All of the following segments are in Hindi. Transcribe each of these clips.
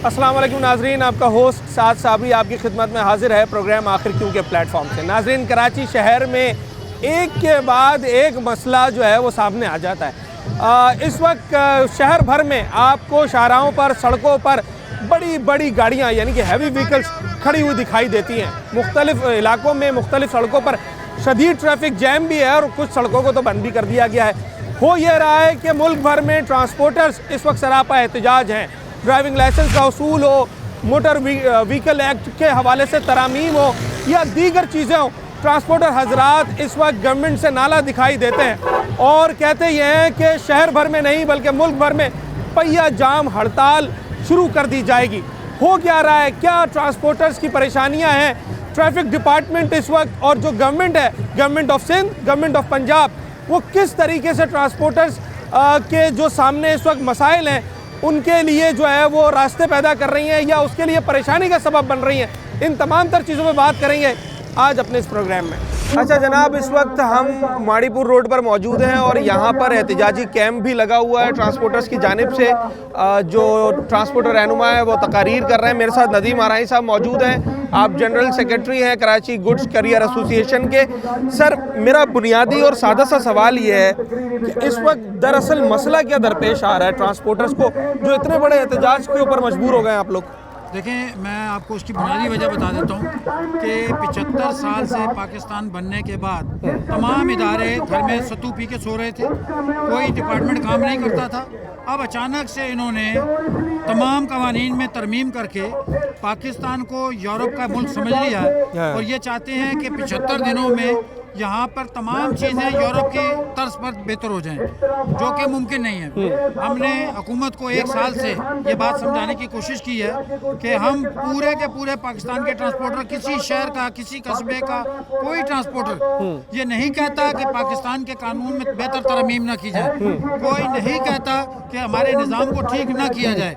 अस्सलाम वालेकुम नाजरीन, आपका होस्ट साद साबरी आपकी खिदमत में हाजिर है प्रोग्राम आखिर क्यों के प्लेटफॉर्म से। नाजरीन, कराची शहर में एक के बाद एक मसला जो है वो सामने आ जाता है। इस वक्त शहर भर में आपको शाहराहों पर, सड़कों पर बड़ी बड़ी गाड़ियाँ यानी कि हैवी व्हीकल्स खड़ी हुई दिखाई देती हैं। मुख्तलिफ इलाकों में, मुख्तलिफ सड़कों पर शदीद ट्रैफिक जैम भी है और कुछ सड़कों को तो बंद भी कर दिया गया है। हो यह रहा है कि मुल्क भर में ट्रांसपोर्टर्स इस वक्त सरापा एहतजाज हैं। ड्राइविंग लाइसेंस का उसूल हो, मोटर व्हीकल एक्ट के हवाले से तरामीम हो या दीगर चीज़ें हो, ट्रांसपोर्टर हजरात इस वक्त गवर्नमेंट से नाला दिखाई देते हैं और कहते ये हैं कि शहर भर में नहीं बल्कि मुल्क भर में पहिया जाम हड़ताल शुरू कर दी जाएगी। हो क्या रहा है, क्या ट्रांसपोर्टर्स की परेशानियां हैं? ट्रैफिक डिपार्टमेंट इस वक्त और जो गवर्नमेंट है, government of Sindh, government of Punjab, वो किस तरीके से ट्रांसपोर्टर्स के जो सामने इस वक्त मसाइल हैं उनके लिए जो है वो रास्ते पैदा कर रही हैं या उसके लिए परेशानी का सबब बन रही हैं, इन तमाम तर चीज़ों पर बात करेंगे आज अपने इस प्रोग्राम में। अच्छा जनाब, इस वक्त हम माड़ीपुर रोड पर मौजूद हैं और यहाँ पर एहतजाजी कैंप भी लगा हुआ है ट्रांसपोर्टर्स की जानिब से। जो ट्रांसपोर्टर रहनुमा है वो तकारीर कर रहे हैं। मेरे साथ नदीम आराई साहब मौजूद हैं, आप जनरल सेक्रेटरी हैं कराची गुड्स करियर एसोसिएशन के। सर, मेरा बुनियादी और सादा सा सवाल ये है कि इस वक्त दरअसल मसला क्या दरपेश आ रहा है ट्रांसपोर्टर्स को जो इतने बड़े एहतजाज के ऊपर मजबूर हो गए आप लोग? देखें, मैं आपको उसकी बुनियादी वजह बता देता हूँ कि 75 साल से पाकिस्तान बनने के बाद तमाम इदारे घर में सत्तू पी के सो रहे थे, कोई डिपार्टमेंट काम नहीं करता था। अब अचानक से इन्होंने तमाम कवानीन में तरमीम करके पाकिस्तान को यूरोप का मुल्क समझ लिया है और ये चाहते हैं कि 75 दिनों में यहाँ पर तमाम चीज़ें यूरोप की तर्ज पर बेहतर हो जाएं, जो कि मुमकिन नहीं है। हमने हुकूमत को एक साल से ये बात समझाने की कोशिश की है कि हम पूरे के पूरे पाकिस्तान के ट्रांसपोर्टर, किसी शहर का, किसी कस्बे का कोई ट्रांसपोर्टर ये नहीं कहता कि पाकिस्तान के कानून में बेहतर तरमीम ना की जाए, कोई नहीं कहता कि हमारे निज़ाम को ठीक ना किया जाए,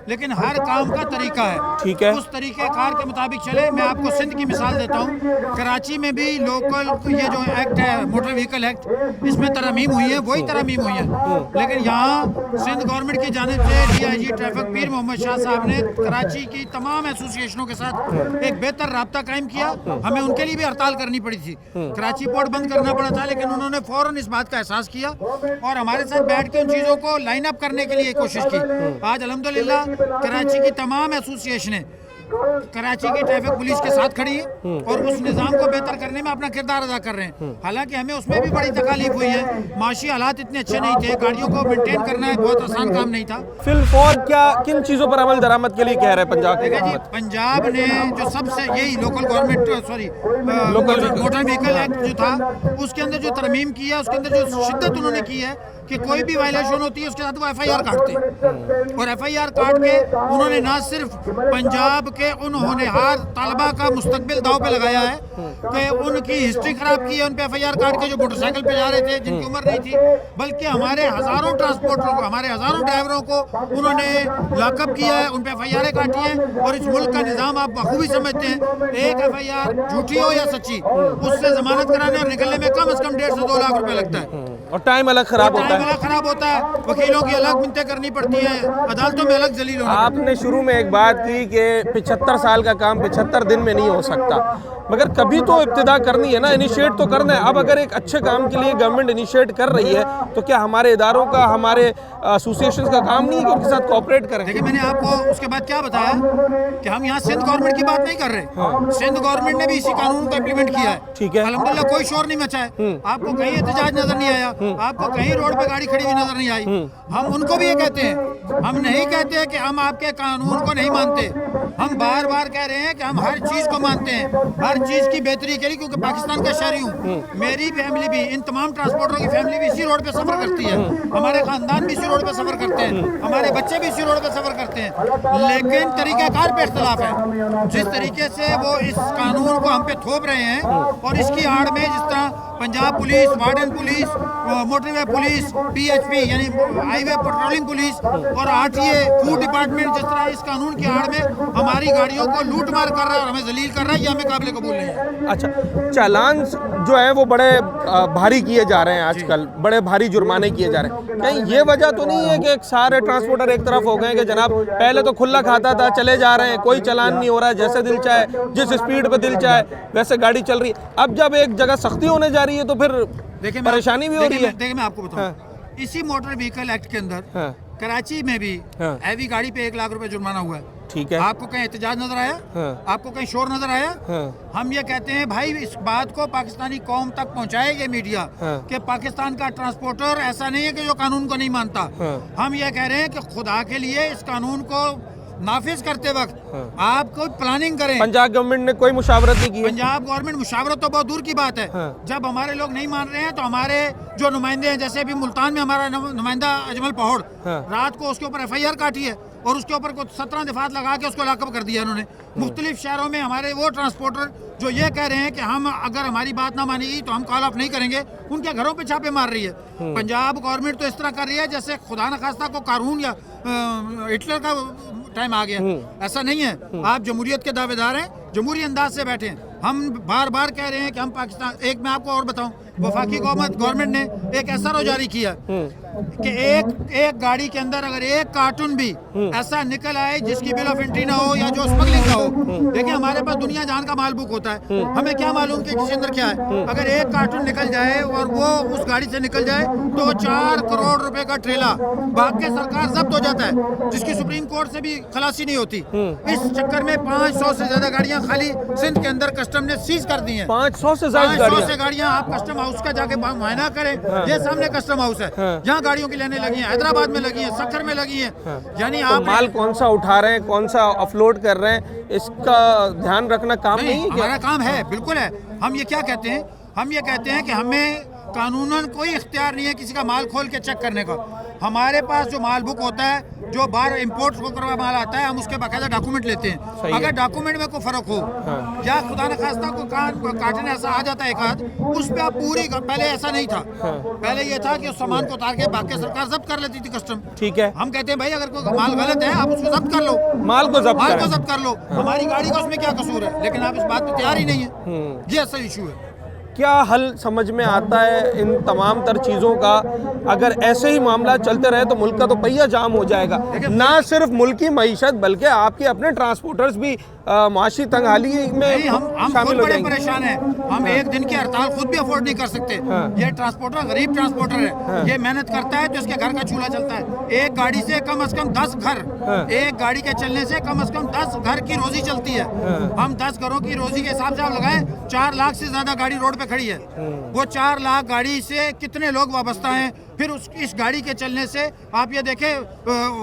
लेकिन हर काम का तरीका है, ठीक है, उस तरीके कार के मुताबिक चले। मैं आपको सिंध की मिसाल देता हूँ। कराची में भी लोकल ये जो एक्ट है, मोटर व्हीकल एक्ट, इसमें तरमीम हुई है, वही तरमीम हुई है, लेकिन यहाँ सिंध गवर्नमेंट की जानिब से DIG ट्रैफिक पीर मोहम्मद शाह साहब ने कराची की तमाम एसोसिएशनों के साथ एक बेहतर राब्ता कायम किया। हमें उनके लिए भी हड़ताल करनी पड़ी थी, कराची पोर्ट बंद करना पड़ा था, लेकिन उन्होंने फौरन इस बात का एहसास किया और हमारे साथ बैठ के उन चीज़ों को लाइन अप करने के लिए कोशिश की। आज अल्हम्दुलिल्लाह कराची की तमाम एसोसिएशनें कराची की ट्रैफिक पुलिस के साथ खड़ी है और उस निज़ाम को बेहतर करने में अपना किरदार अदा कर रहे हैं। हालांकि हमें उसमें भी बड़ी तकलीफ हुई है, माशी हालात इतने अच्छे नहीं थे, गाड़ियों को मेंटेन करना है बहुत आसान काम नहीं था। फिलफौर क्या किन चीज़ों पर अमल दरामद के लिए कह रहे हैं पंजाब? देखिए जी, पंजाब ने जो सबसे यही local government local motor vehicle act जो था उसके अंदर जो तरमीम की है, उसके अंदर जो शिद्दत उन्होंने की है कि कोई भी वायलेशन होती है उसके साथ वो FIR काटते हैं और FIR काट के उन्होंने ना सिर्फ पंजाब के उन होनहार तालबा का मुस्तकबिल दाव पे लगाया है कि उनकी हिस्ट्री खराब की है, उन पे FIR काट के जो मोटरसाइकिल पे जा रहे थे जिनकी उम्र नहीं थी, बल्कि हमारे हज़ारों ट्रांसपोर्टरों को, हमारे हज़ारों ड्राइवरों को उन्होंने लॉकअप किया है, उन पे FIR काटी है। और इस मुल्क का निज़ाम आप बखूबी समझते हैं, एक FIR झूठी हो या सच्ची, उससे जमानत कराने और निकलने में कम से कम 1.5 से 2 लाख रुपए लगता है और टाइम अलग खराब होता है, वकीलों की अलग मिन्नतें करनी पड़ती है, अदालतों में अलग जलील होना। आपने शुरू में एक बात की कि 75 साल का काम 75 दिन में नहीं हो सकता, मगर कभी तो इब्तिदा करनी है ना, इनिशिएट तो करना है। अब अगर एक अच्छे काम के लिए गवर्नमेंट इनिशिएट कर रही है तो क्या हमारे इदारों का, हमारे एसोसिएशन का काम नहीं है कि उनके साथ कोऑपरेट करें? देखिए, मैंने आपको उसके बाद क्या बताया कि हम यहाँ सिंध गवर्नमेंट की बात नहीं कर रहे। सिंध गवर्नमेंट ने भी इसी कानून को इम्प्लीमेंट किया है, ठीक है, अल्हम्दुलिल्लाह कोई शोर नहीं मचा है, आपको कहीं एहतजाज नजर नहीं आया, आपको कहीं रोड पे गाड़ी खड़ी हुई नजर नहीं आई। हम उनको भी ये कहते हैं, हम नहीं कहते कि हम आपके कानून को नहीं मानते, हम बार बार कह रहे हैं कि हम हर चीज़ को मानते हैं, हर चीज़ की बेहतरी के लिए, क्योंकि पाकिस्तान का शहरी हूँ, मेरी फैमिली भी, इन तमाम ट्रांसपोर्टरों की फैमिली भी इसी रोड पे सफ़र करती है, हमारे ख़ानदान भी इसी रोड पे सफ़र करते हैं, हमारे बच्चे भी इसी रोड पे सफ़र करते हैं, लेकिन तरीक़ाकार पे इख्तलाफ है। जिस तरीके से वो इस कानून को हम पे थोप रहे हैं और इसकी आड़ में जिस तरह Punjab police, warden police, motorway police, PHP यानी हाईवे पेट्रोलिंग पुलिस और RTA फूड डिपार्टमेंट जिस तरह इस कानून की आड़ में हमारी गाड़ियों को लूट मार कर रहा है और हमें जलील कर रहा है, ये हमें काबिल कबूल नहीं है। अच्छा, चालान जो है वो बड़े भारी किए जा रहे हैं आजकल, बड़े भारी जुर्माने किए जा रहे हैं। कहीं ये वजह तो नहीं है कि सारे ट्रांसपोर्टर एक तरफ हो गए कि जनाब पहले तो खुला खाता था, चले जा रहे हैं, कोई चालान नहीं हो रहा है, जैसे दिल चाहे जिस स्पीड पे दिल चाहे वैसे गाड़ी चल रही है। अब जब एक जगह सख्ती होने जा रही है तो फिर देखिए परेशानी भी हो रही है। देखिए मैं आपको बताऊं, इसी मोटर व्हीकल एक्ट के अंदर कराची में भी हैवी गाड़ी पे 1 लाख रुपए जुर्माना हुआ है। ठीक है, आपको कहीं एहतजाज नजर आया? आपको कहीं शोर नजर आया? हम ये कहते हैं भाई, इस बात को पाकिस्तानी कौम तक पहुंचाए ये मीडिया कि पाकिस्तान का ट्रांसपोर्टर ऐसा नहीं है कि जो कानून को नहीं मानता। हम ये कह रहे हैं कि खुदा के लिए इस कानून को नाफिज करते वक्त आप कोई प्लानिंग करें। पंजाब गवर्नमेंट ने कोई मुशावरत नहीं की। पंजाब गवर्नमेंट मुशावरत तो बहुत दूर की बात है। जब हमारे लोग नहीं मान रहे हैं तो हमारे जो नुमाइंदे हैं, जैसे अभी मुल्तान में हमारा नुमाइंदा अजमल पहौड़, रात को उसके ऊपर FIR काटी है और उसके ऊपर कुछ 17 दफात लगा के उसको लाकअप कर दिया इन्होंने। मुख्तलिफ शहरों में हमारे वो ट्रांसपोर्टर जो ये कह रहे हैं कि हम अगर हमारी बात ना मानेगी तो हम कॉल ऑफ नहीं करेंगे, उनके घरों पे छापे मार रही है। पंजाब गवर्नमेंट तो इस तरह कर रही है जैसे खुदा न खास्ता को कानून या हिटलर का टाइम आ गया। ऐसा नहीं है। आप जमहूरियत के दावेदार हैं, जमहूरी अंदाज से बैठे हैं। हम बार बार कह रहे हैं कि हम पाकिस्तान, एक मैं आपको और बताऊं, वफाकी गवर्नमेंट ने एक SRO जारी किया कि एक गाड़ी के अंदर अगर 1 कार्टून भी ऐसा निकल आए जिसकी बिल ऑफ एंट्री ना हो या जो स्मगलिंग का हो। देखिए हमारे पास दुनिया जान का माल बुक होता है, हमें क्या मालूम कि किसी अंदर क्या है। अगर 1 कार्टून निकल जाए और वो उस गाड़ी से निकल जाए तो 4 करोड़ रुपए का ट्रेला भाग के सरकार जब्त हो जाता है, जिसकी सुप्रीम कोर्ट से भी खलासी नहीं होती। इस चक्कर में 500 से ज्यादा गाड़ियां खाली सिंध के अंदर कस्टम ने सीज कर दी हैं। 500 से ज्यादा गाड़ियां आप कस्टम हाउस का जाके मुआयना करें। ये सामने कस्टम हाउस है, यहाँ गाड़ियों की लेने लगी है, हैदराबाद में लगी है, सक्खर में लगी है। यानी तो आप माल कौन सा उठा रहे हैं, कौन सा ऑफलोड कर रहे हैं, इसका ध्यान रखना काम नहीं है क्या? हमारा काम है, बिल्कुल है। हम ये क्या कहते हैं, हम ये कहते हैं कि हमें कानूनन कोई इख्तियार नहीं है किसी का माल खोल के चेक करने का। हमारे पास जो माल बुक होता है, जो बाहर इंपोर्ट होकर माल आता है, हम उसके बाकायदा डॉक्यूमेंट लेते हैं। अगर डॉक्यूमेंट में कोई फर्क हो या खुदा न खास्ता को काटने ऐसा आ जाता है एक आध, उस पे आप पूरी, पहले ऐसा नहीं था। पहले ये था कि उस सामान को उतार के बाकी सरकार जब्त कर लेती थी कस्टम। ठीक है, हम कहते हैं भाई अगर कोई माल गलत है आप उसको जब्त कर लो, माल को जब्त कर लो। हमारी गाड़ी का उसमें क्या कसूर है? लेकिन आप इस बात पे तैयार ही नहीं है। ये ऐसा इशू है। क्या हल समझ में आता है इन तमाम तर चीज़ों का? अगर ऐसे ही मामला चलते रहे तो मुल्क का तो पहिया जाम हो जाएगा। ना सिर्फ मुल्क की मईशत बल्कि आपके अपने ट्रांसपोर्टर्स भी माशी तंगहाली में हम शामिल हो जाएंगे। परेशान हैं। हम एक दिन की हड़ताल खुद भी अफोर्ड नहीं कर सकते। ये ट्रांसपोर्टर गरीब ट्रांसपोर्टर है, ये मेहनत करता है तो इसके घर का चूल्हा चलता है। एक गाड़ी से कम 10 घर, एक गाड़ी के चलने से कम 10 घर की रोजी चलती है। हम 10 घरों की रोजी के हिसाब से आप लगाएं, 4 लाख से ज्यादा गाड़ी रोड पे खड़ी है। वो 4 लाख गाड़ी से कितने लोग वाबस्ता हैं? फिर इस गाड़ी के चलने से आप ये देखें,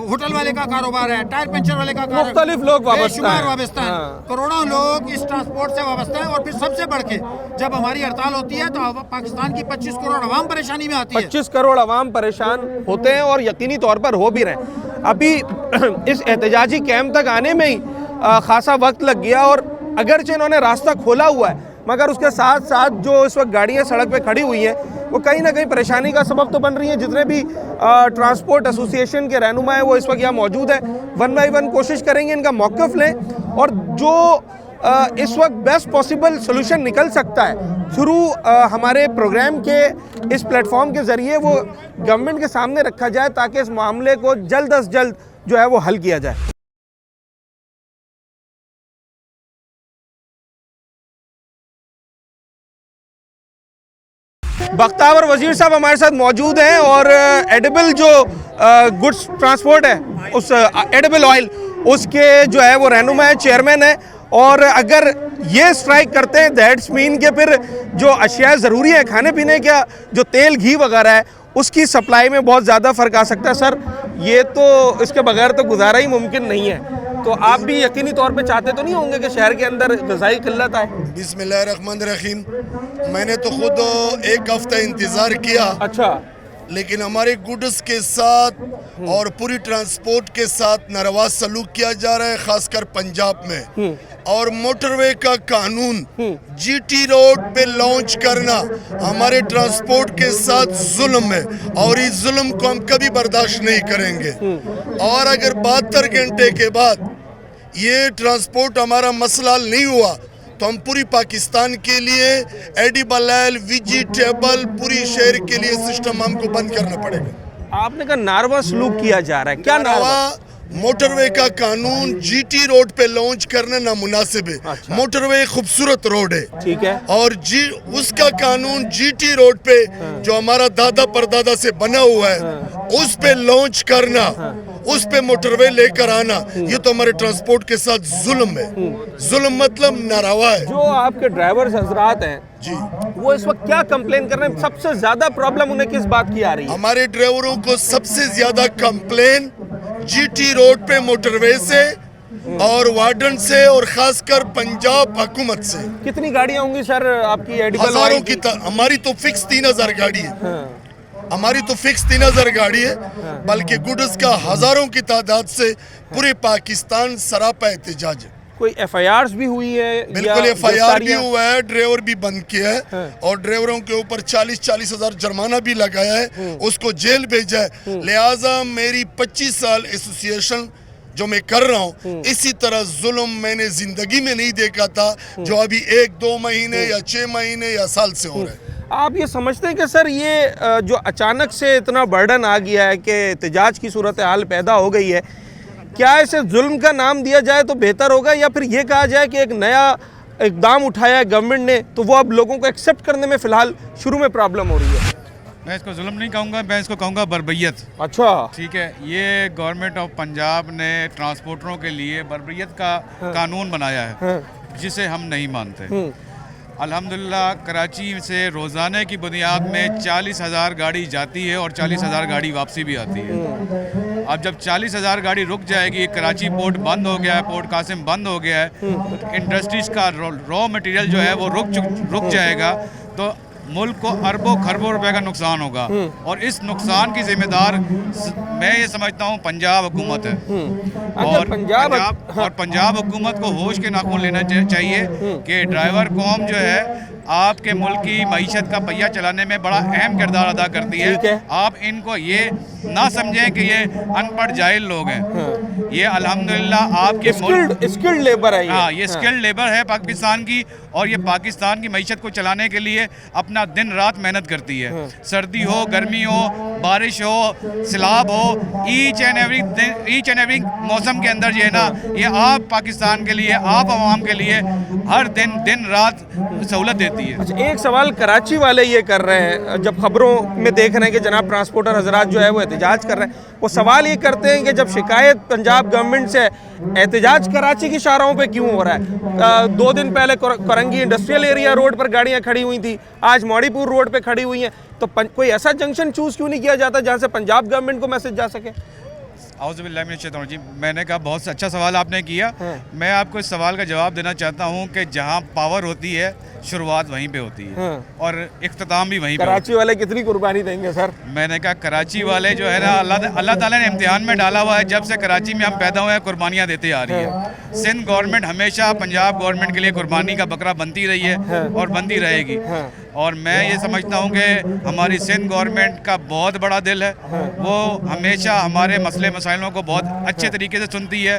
होटल वाले का कारोबार है, टायर पंचर वाले का कारोबार, मुख्तलिफ लोग वाबस्ता हैं। करोड़ों लोग इस ट्रांसपोर्ट से वाबस्ता हैं। और फिर सबसे बढ़ के जब हमारी हड़ताल होती है तो पाकिस्तान की 25 करोड़ अवाम परेशानी में आती है। 25 करोड़ अवाम परेशान होते हैं और यकीनी तौर पर हो भी रहे हैं। अभी इस एहतजाजी कैंप तक आने में ही खासा वक्त लग गया और अगरचे इन्होंने रास्ता खोला हुआ है, मगर उसके साथ साथ जो इस वक्त गाड़ियाँ सड़क पे खड़ी हुई हैं वो कहीं ना कहीं परेशानी का सबब तो बन रही हैं। जितने भी ट्रांसपोर्ट एसोसिएशन के रहनुमा हैं वो इस वक्त यहाँ मौजूद हैं। 1 बाय 1 कोशिश करेंगे इनका मौक़िफ़ लें और जो इस वक्त बेस्ट पॉसिबल सोल्यूशन निकल सकता है थ्रू हमारे प्रोग्राम के इस प्लेटफॉर्म के ज़रिए वो गवर्नमेंट के सामने रखा जाए ताकि इस मामले को जल्द अज जल्द जो है वो हल किया जाए। बख्तावर वजीर साहब हमारे साथ मौजूद हैं और एडिबल जो गुड्स ट्रांसपोर्ट है उस एडिबल ऑयल उसके जो है वो रहनुमा है, चेयरमैन है। और अगर ये स्ट्राइक करते हैं दैट्स मीन के फिर जो अशिया ज़रूरी है खाने पीने का, जो तेल घी वगैरह है, उसकी सप्लाई में बहुत ज़्यादा फ़र्क आ सकता है। सर ये तो इसके बगैर तो गुजारा ही मुमकिन नहीं है। तो आप भी यकीनी तौर पे चाहते तो नहीं होंगे कि शहर के अंदर ग़िज़ाई किल्लत आए? बिस्मिल्लाहिर्रहमानिर्रहीम। मैंने तो खुद 1 हफ्ता इंतज़ार किया। अच्छा, लेकिन हमारे गुड्स के साथ और पूरी ट्रांसपोर्ट के साथ नारवा सलूक किया जा रहा है, खासकर पंजाब में। और मोटरवे का कानून GT रोड पे लॉन्च करना हमारे ट्रांसपोर्ट के साथ जुल्म है और इस जुल्म को हम कभी बर्दाश्त नहीं करेंगे। और अगर 72 घंटे के बाद ये ट्रांसपोर्ट हमारा मसला हल नहीं हुआ तो हम पूरी पाकिस्तान के लिए एडिबल ऑयल, वेजिटेबल, पूरी शहर के लिए सिस्टम हमको बंद करना पड़ेगा। आपने कहा नारवा सलूक किया जा रहा है, क्या नारवा? मोटरवे का कानून जीटी रोड पे लॉन्च करना नामुनासिब है। अच्छा। मोटरवे खूबसूरत रोड है, ठीक है, और उसका कानून जीटी रोड पे जो हमारा दादा परदादा से बना हुआ है उस पे लॉन्च करना, उस पे मोटरवे लेकर आना, ये तो हमारे ट्रांसपोर्ट के साथ जुल्म है। जुल्म मतलब नारवा है। जो आपके ड्राइवर्स हजरात हैं जी, वो इस वक्त क्या कंप्लेन कर रहे हैं? सबसे ज्यादा प्रॉब्लम उन्हें किस बात की आ रही है? हमारे ड्राइवरों को सबसे ज्यादा कंप्लेन जीटी रोड पे मोटरवे से और वार्डन से और खासकर पंजाब हुकूमत से। कितनी गाड़ियां होंगी सर आपकी एडिबल हजारों ऑयल की हमारी तो फिक्स 3000 गाड़ी है। हमारी तो फिक्स 3000 गाड़ी है, बल्कि गुड्स का हजारों की तादाद से पूरे पाकिस्तान सरापा एहतजाज है। कोई एफआईआर्स भी हुई है? बिल्कुल, एफआईआर भी हुआ है, ड्राइवर भी बंद किया है और ड्राइवरों के ऊपर 40-40 हजार जुर्माना भी लगाया है, उसको जेल भेजा है। लिहाजा मेरी 25 साल एसोसिएशन जो मैं कर रहा हूँ, इसी तरह जुल्म मैंने जिंदगी में नहीं देखा था जो अभी 1-2 महीने या 6 महीने या साल से हो रहा है। आप ये समझते हैं कि सर ये जो अचानक से इतना बर्डन आ गया है कि एहतजाज की सूरत हाल पैदा हो गई है, क्या इसे जुल्म का नाम दिया जाए तो बेहतर होगा, या फिर ये कहा जाए कि एक नया इकदाम उठाया है गवर्नमेंट ने तो वो अब लोगों को एक्सेप्ट करने में फिलहाल शुरू में प्रॉब्लम हो रही है? मैं इसको जुल्म नहीं कहूँगा, मैं इसको कहूँगा बर्बरियत। अच्छा, ठीक है, ये गवर्नमेंट ऑफ पंजाब ने ट्रांसपोर्टरों के लिए बर्बरियत का कानून बनाया है जिसे हम नहीं मानते। अल्हम्दुलिल्लाह कराची से रोज़ाना की बुनियाद में 40,000 गाड़ी जाती है और 40,000 गाड़ी वापसी भी आती है। अब जब 40,000 गाड़ी रुक जाएगी, कराची पोर्ट बंद हो गया है, पोर्ट कासिम बंद हो गया है, इंडस्ट्रीज़ का रॉ मटेरियल जो है वो रुक जाएगा, तो मुल्क को अरबों खरबों रुपए का नुकसान होगा और इस नुकसान की जिम्मेदार मैं ये समझता हूँ पंजाब हुकूमत है। और पंजाब हुकूमत को होश के नाखून लेना चाहिए कि ड्राइवर कौम जो है आपके मुल्क की मईशत का पहिया चलाने में बड़ा अहम किरदार अदा करती है। आप इनको ये ना समझें कि ये अनपढ़ जाहिल लोग हैं। ये अल्हम्दुलिल्लाह आपके स्किल्ड लेबर है। हाँ, ये स्किल्ड लेबर है पाकिस्तान की, और ये पाकिस्तान की मईशत को चलाने के लिए अपना दिन रात मेहनत करती है। सर्दी हो, गर्मी हो, बारिश हो, सैलाब हो, ईच एंड एवरी मौसम के अंदर जो है ना, ये आप पाकिस्तान के लिए, आप आवाम के लिए हर दिन रात सहूलत देती है। अच्छा, एक सवाल कराची वाले ये कर रहे हैं, जब खबरों में देख रहे हैं कि जनाब ट्रांसपोर्टर हजरात जो है वो एहतजाज कर रहे हैं, वो सवाल ये करते हैं कि जब शिकायत पंजाब गवर्नमेंट से, एहतजाज कराची की शाहराहों पे क्यों हो रहा है? 2 दिन पहले कोरंगी इंडस्ट्रियल एरिया रोड पर गाड़ियां खड़ी हुई थी, आज मौड़ीपुर रोड पे खड़ी हुई हैं, तो कोई ऐसा जंक्शन चूज क्यों नहीं किया जाता जहां से पंजाब गवर्नमेंट को मैसेज जा सके? जी, मैंने कहा बहुत अच्छा सवाल आपने किया। मैं आपको इस सवाल का जवाब देना चाहता हूँ कि जहाँ पावर होती है शुरुआत वहीं पे होती है और इख्तिताम भी वहीं पे। कराची वाले कितनी कुर्बानी देंगे सर? मैंने कहा कराची वाले जो है ना, अल्लाह ताला ने इम्तिहान में डाला हुआ है। जब से कराची में हम पैदा हुए हैं कुर्बानियाँ देते आ रही है। सिंध गवर्नमेंट हमेशा पंजाब गवर्नमेंट के लिए कुर्बानी का बकरा बनती रही है और बनती रहेगी। और मैं ये समझता हूँ कि हमारी सिंध गवर्नमेंट का बहुत बड़ा दिल है, वो हमेशा हमारे मसले मसाइलों को बहुत अच्छे तरीके से सुनती है।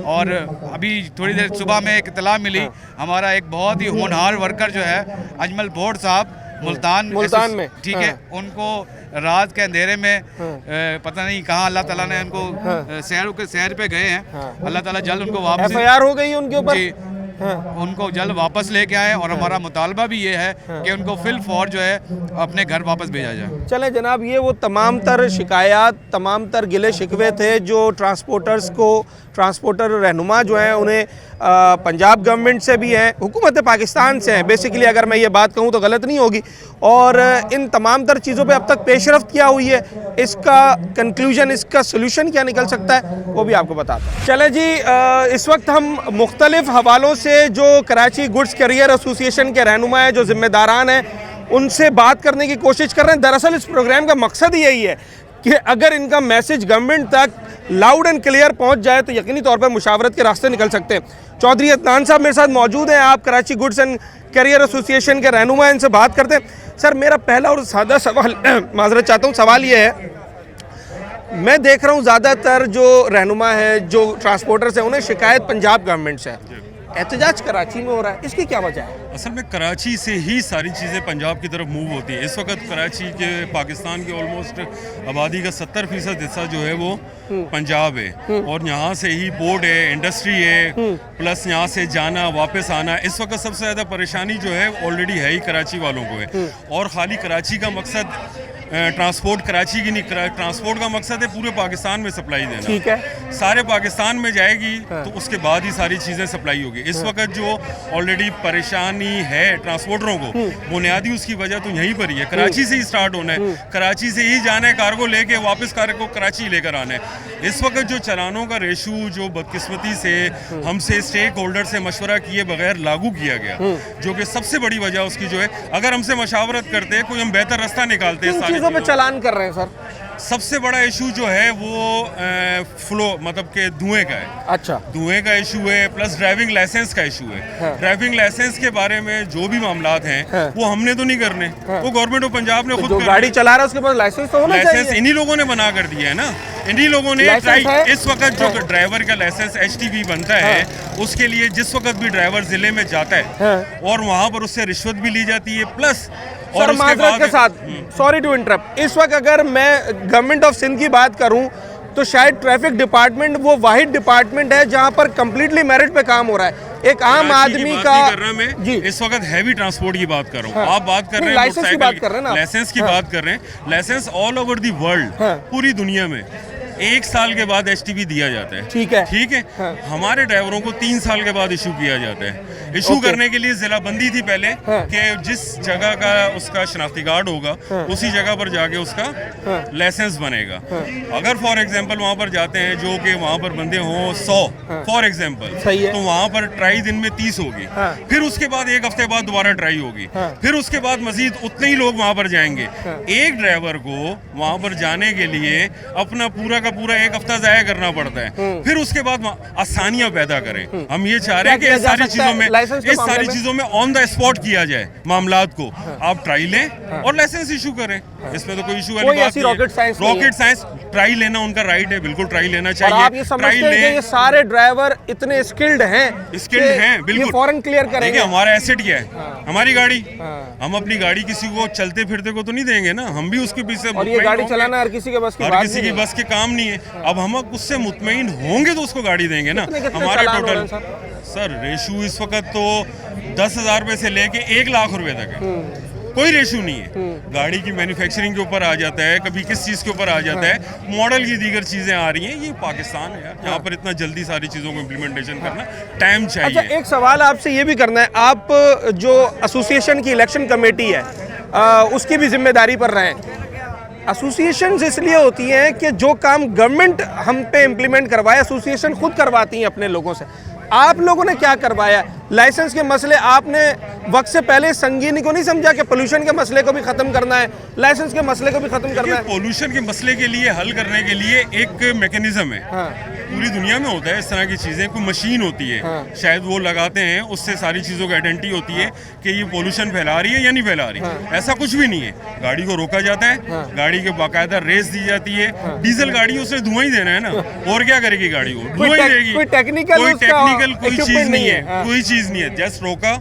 और अभी थोड़ी देर सुबह में एक इतला मिली, हमारा एक बहुत ही होनहार वर्कर जो है अजमल बोर्ड साहब मुल्तान में, ठीक है, उनको रात के अंधेरे में पता नहीं कहाँ अल्लाह ताला ने उनको सैर पे गए हैं, अल्लाह ताला जल्द उनको वापस, एफआईआर हो गई उनके ऊपर, उनको जल्द वापस लेके आए। और हमारा मुतालबा भी ये है कि उनको फिल फौर जो है अपने घर वापस भेजा जाए। चले जनाब, ये वो तमाम तर शिकायत, तमाम तर गिले शिकवे थे जो ट्रांसपोर्टर रहनुमा जो हैं उन्हें पंजाब गवर्नमेंट से भी हैं, हुकूमत पाकिस्तान से हैं। बेसिकली अगर मैं ये बात कहूँ तो गलत नहीं होगी। और इन तमाम तर चीज़ों पे अब तक पेशरफ्त क्या हुई है, इसका कंक्लूजन, इसका सोल्यूशन क्या निकल सकता है, वो भी आपको बताता हूँ। चले जी, इस वक्त हम मुख्तलिफ हवालों से जो कराची गुड्स कैरियर एसोसिएशन के रहनुमा हैं, जो ज़िम्मेदारान हैं, उनसे बात करने की कोशिश कर रहे हैं। दरअसल इस प्रोग्राम का मकसद यही है कि अगर इनका मैसेज गवर्नमेंट तक लाउड एंड क्लियर पहुंच जाए तो यकीनी तौर पर मुशावरत के रास्ते निकल सकते हैं। चौधरी अदनान साहब मेरे साथ मौजूद हैं, आप Karachi goods and carrier association के रहनुमा, इनसे बात करते हैं। सर, मेरा पहला और सादा सवाल माजरत चाहता हूँ, सवाल ये है मैं देख रहा हूँ ज़्यादातर जो रहनुमा है, जो ट्रांसपोर्टर्स हैं, उन्हें शिकायत पंजाब गवर्नमेंट से है, एहतजाज कराची में हो रहा है, इसकी क्या वजह है? असल में कराची से ही सारी चीज़ें पंजाब की तरफ मूव होती हैं। इस वक्त कराची के पाकिस्तान के ऑलमोस्ट आबादी का 70% हिस्सा जो है वो पंजाब है, और यहाँ से ही पोर्ट है, इंडस्ट्री है, प्लस यहाँ से जाना वापस आना। इस वक्त सबसे ज़्यादा परेशानी जो है ऑलरेडी है ही कराची वालों को है, और खाली कराची का मकसद ट्रांसपोर्ट कराची की नहीं, ट्रांसपोर्ट का मकसद है पूरे पाकिस्तान में सप्लाई देना। ठीक है, सारे पाकिस्तान में जाएगी तो उसके बाद ही सारी चीज़ें सप्लाई होगी। इस वक्त जो ऑलरेडी परेशानी है ट्रांसपोर्टरों को, बुनियादी उसकी वजह तो यहीं पर ही है, कराची से ही स्टार्ट होना है, कराची से ही जाना है कार्गो लेके, वापस कार्गो कराची लेकर आना है। इस वक्त जो चालानों का रेशू जो बदकिस्मती से हमसे स्टेक होल्डर से मशवरा किए बगैर लागू किया गया, जो कि सबसे बड़ी वजह उसकी जो है, अगर हमसे मशावरत करते कोई हम बेहतर रास्ता निकालते किन चीज़ों पे चालान कर रहे हैं सर? सबसे बड़ा इशू जो है वो फ्लो मतलब के धुएं का है। अच्छा, धुएं का इशू है, प्लस ड्राइविंग लाइसेंस का इशू है। हाँ। ड्राइविंग लाइसेंस के बारे में जो भी मामलात हैं, हाँ। वो हमने तो नहीं करने, वो गवर्नमेंट ऑफ पंजाब ने खुद जो गाड़ी चला रहा है उसके पास लाइसेंस तो होना लाइसेंस चाहिए। इन्हीं लोगों ने बना कर दिया है ना, इन्हीं लोगों ने लाइसेंस ट्राई। है? इस वक्त जो ड्राइवर का लाइसेंस HTV बनता है, उसके लिए जिस वक्त भी ड्राइवर जिले में जाता है और वहाँ पर उससे रिश्वत भी ली जाती है, प्लस सर माजरत के साथ, सॉरी टू इंटरप्ट, इस वक्त अगर मैं गवर्नमेंट ऑफ सिंध की बात करूं तो शायद ट्रैफिक डिपार्टमेंट वो वाहिद डिपार्टमेंट है जहां पर कंप्लीटली मेरिट पे काम हो रहा है। एक आम आदमी का कर रहा मैं जी, इस वक्त हैवी ट्रांसपोर्ट की बात कर रहा हूँ। हाँ। आप बात कर रहे हैं लाइसेंस की बात कर रहे हैं ना, लाइसेंस की बात कर रहे हैं। License all over the world, पूरी दुनिया में 1 साल के बाद HTV दिया जाता है। ठीक है, ठीक है। हमारे ड्राइवरों को 3 साल के बाद इशू किया जाता है। इशू करने के लिए जिला बंदी थी पहले, कि जिस जगह का उसका शनाख्ती कार्ड होगा उसी जगह पर जाके उसका लाइसेंस बनेगा। अगर फॉर एग्जांपल वहाँ पर जाते हैं जो कि वहाँ पर बंदे हों 100 फॉर एग्जांपल, तो वहाँ पर ट्राई दिन में 30 होगी, फिर उसके बाद 1 हफ्ते बाद दोबारा ट्राई होगी, फिर उसके बाद मजीद उतने ही लोग वहाँ पर जाएंगे। एक ड्राइवर को वहाँ पर जाने के लिए अपना पूरा पूरा 1 हफ्ता जाया करना पड़ता है, फिर उसके बाद आसानियां पैदा करें। हम ये चाह रहे हैं कि इस सारी चीजों में ऑन द स्पॉट किया जाए मामलात को। आप ट्राई लें और लाइसेंस इशू करें, इसमें तो कोई इशू वाली बात नहीं है। रॉकेट साइंस ट्राई लेना उनका राइट है, बिल्कुल ट्राई लेना चाहिए। और आप ये समझते हैं कि ये सारे ड्राइवर इतने स्किल्ड हैं, बिल्कुल फौरन क्लियर करेंगे। हमारा एसेट क्या है? हमारी गाड़ी। हम अपनी गाड़ी किसी को चलते फिरते को तो नहीं देंगे ना, हम भी उसके पीछे। और ये गाड़ी चलाना हर किसी के बस की बस के काम नहीं है। अब हम उससे मुतमईन होंगे तो उसको गाड़ी देंगे ना। हमारा टोटल सर रेशू इस वक्त तो 10,000 रुपए से लेके 1 लाख रुपए तक है, कोई रेशू नहीं है। गाड़ी की मैन्युफैक्चरिंग के ऊपर आ जाता है, कभी किस चीज़ के ऊपर आ जाता है, मॉडल की दीगर चीज़ें आ रही हैं। ये पाकिस्तान है यार, यहाँ पर इतना जल्दी सारी चीज़ों को इम्प्लीमेंटेशन करना टाइम चाहिए। अच्छा, एक सवाल आपसे ये भी करना है, आप जो एसोसिएशन की इलेक्शन कमेटी है उसकी भी जिम्मेदारी पर रहे हैं। एसोसिएशंस इसलिए होती हैं कि जो काम गवर्नमेंट हम पे इम्प्लीमेंट करवाए, एसोसिएशन खुद करवाती हैं अपने लोगों से। आप लोगों ने क्या करवाया? लाइसेंस के मसले आपने वक्त से पहले संगीनी को नहीं समझा कि पोल्यूशन के मसले को भी खत्म करना है, लाइसेंस के मसले को भी खत्म करना है? पोल्यूशन के मसले के लिए हल करने के लिए एक मैकेनिज्म है, पूरी दुनिया में होता है इस तरह की चीजें। कोई मशीन होती है, शायद वो लगाते हैं, उससे सारी चीजों की आइडेंटिटी होती है कि ये पोल्यूशन फैला रही है या नहीं फैला रही। ऐसा कुछ भी नहीं है, गाड़ी को रोका जाता है, गाड़ी के बाकायदा रेस दी जाती है। डीजल गाड़ी उसने धुआं ही देना है ना, और क्या करेगी गाड़ी को? धुआं ही देगी। कोई टेक्निकल कोई चीज नहीं है, कोई चीज नहीं है। जस्ट रोका,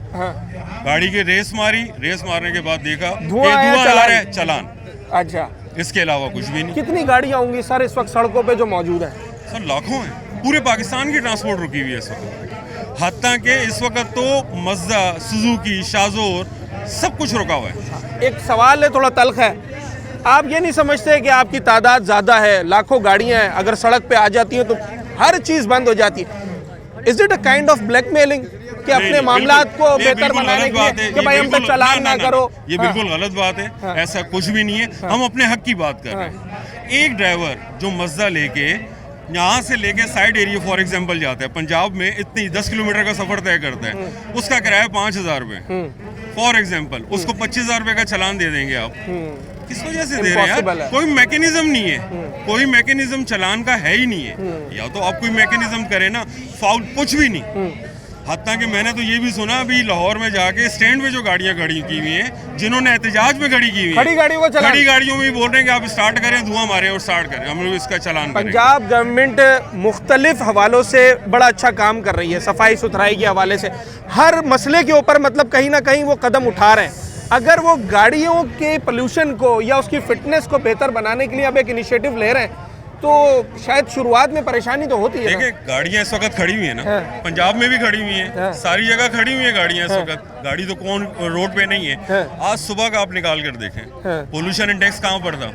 गाड़ी की रेस मारी, रेस मारने के बाद देखा धुआं आ रहा है, चलान। अच्छा, इसके अलावा कुछ भी नहीं। कितनी गाड़ियां होंगी सर इस वक्त सड़कों पे जो मौजूद है? सर लाखों हैं, पूरे पाकिस्तान की ट्रांसपोर्ट रुकी हुई है इस वक्त। हत्ता के इस वक्त तो मज़दा, सुजुकी, शाजोर सब कुछ रुका हुआ है। एक सवाल है, थोड़ा तल्ख है, आप ये नहीं समझते कि आपकी तादाद ज़्यादा है, लाखों गाड़ियां हैं, अगर सड़क पे आ जाती हैं तो हर चीज़ बंद हो जाती है? Is it a kind of blackmailing कि अपने मामलात को बेहतर बनाने के लिए कि भाई हम पे चालान ना करो? ये बिल्कुल गलत बात है, ऐसा कुछ भी नहीं है। हम अपने हक की बात कर रहे हैं। एक ड्राइवर जो मज़दा लेके यहाँ से लेके साइड एरिया फॉर एग्जांपल जाता है, पंजाब में इतनी 10 किलोमीटर का सफर तय करता है, उसका किराया 5,000 रुपये फॉर एग्जांपल, उसको 25,000 रुपये का चालान दे देंगे आप। किस वजह से दे रहे हैं यार? कोई मैकेनिज्म नहीं है, कोई मैकेनिज्म चालान का है ही नहीं है। या तो आप कोई मैकेनिज्म करें ना, फाउल कुछ भी नहीं। हत्ता कि मैंने तो ये भी सुना अभी लाहौर में जाके स्टैंड पे जो गाड़ियां खड़ी की हुई हैं, जिन्होंने एहतजाज में खड़ी की हुई खड़ी गाड़ियों को चलान, खड़ी गाड़ियों में भी बोल रहे हैं कि आप स्टार्ट करें, धुआं मारें और स्टार्ट करें, हम लोग इसका चालान करेंगे। पंजाब गवर्नमेंट मुख्तलिफ हवालों से बड़ा अच्छा काम कर रही है, सफाई सुथराई के हवाले से हर मसले के ऊपर मतलब कहीं ना कहीं वो कदम उठा रहे हैं। अगर वो गाड़ियों के पोल्यूशन को या उसकी फिटनेस को बेहतर बनाने के लिए अब एक इनिशिएटिव ले रहे हैं तो शायद शुरुआत में परेशानी तो होती है। देखिए गाड़ियां इस वक्त खड़ी हुई है ना, पंजाब में भी खड़ी हुई हैं, सारी जगह खड़ी हुई है गाड़ियां इस वक्त। गाड़ी तो कौन रोड पे नहीं है। आज सुबह का आप निकाल कर देखें, पोल्यूशन इंडेक्स कहाँ पर था?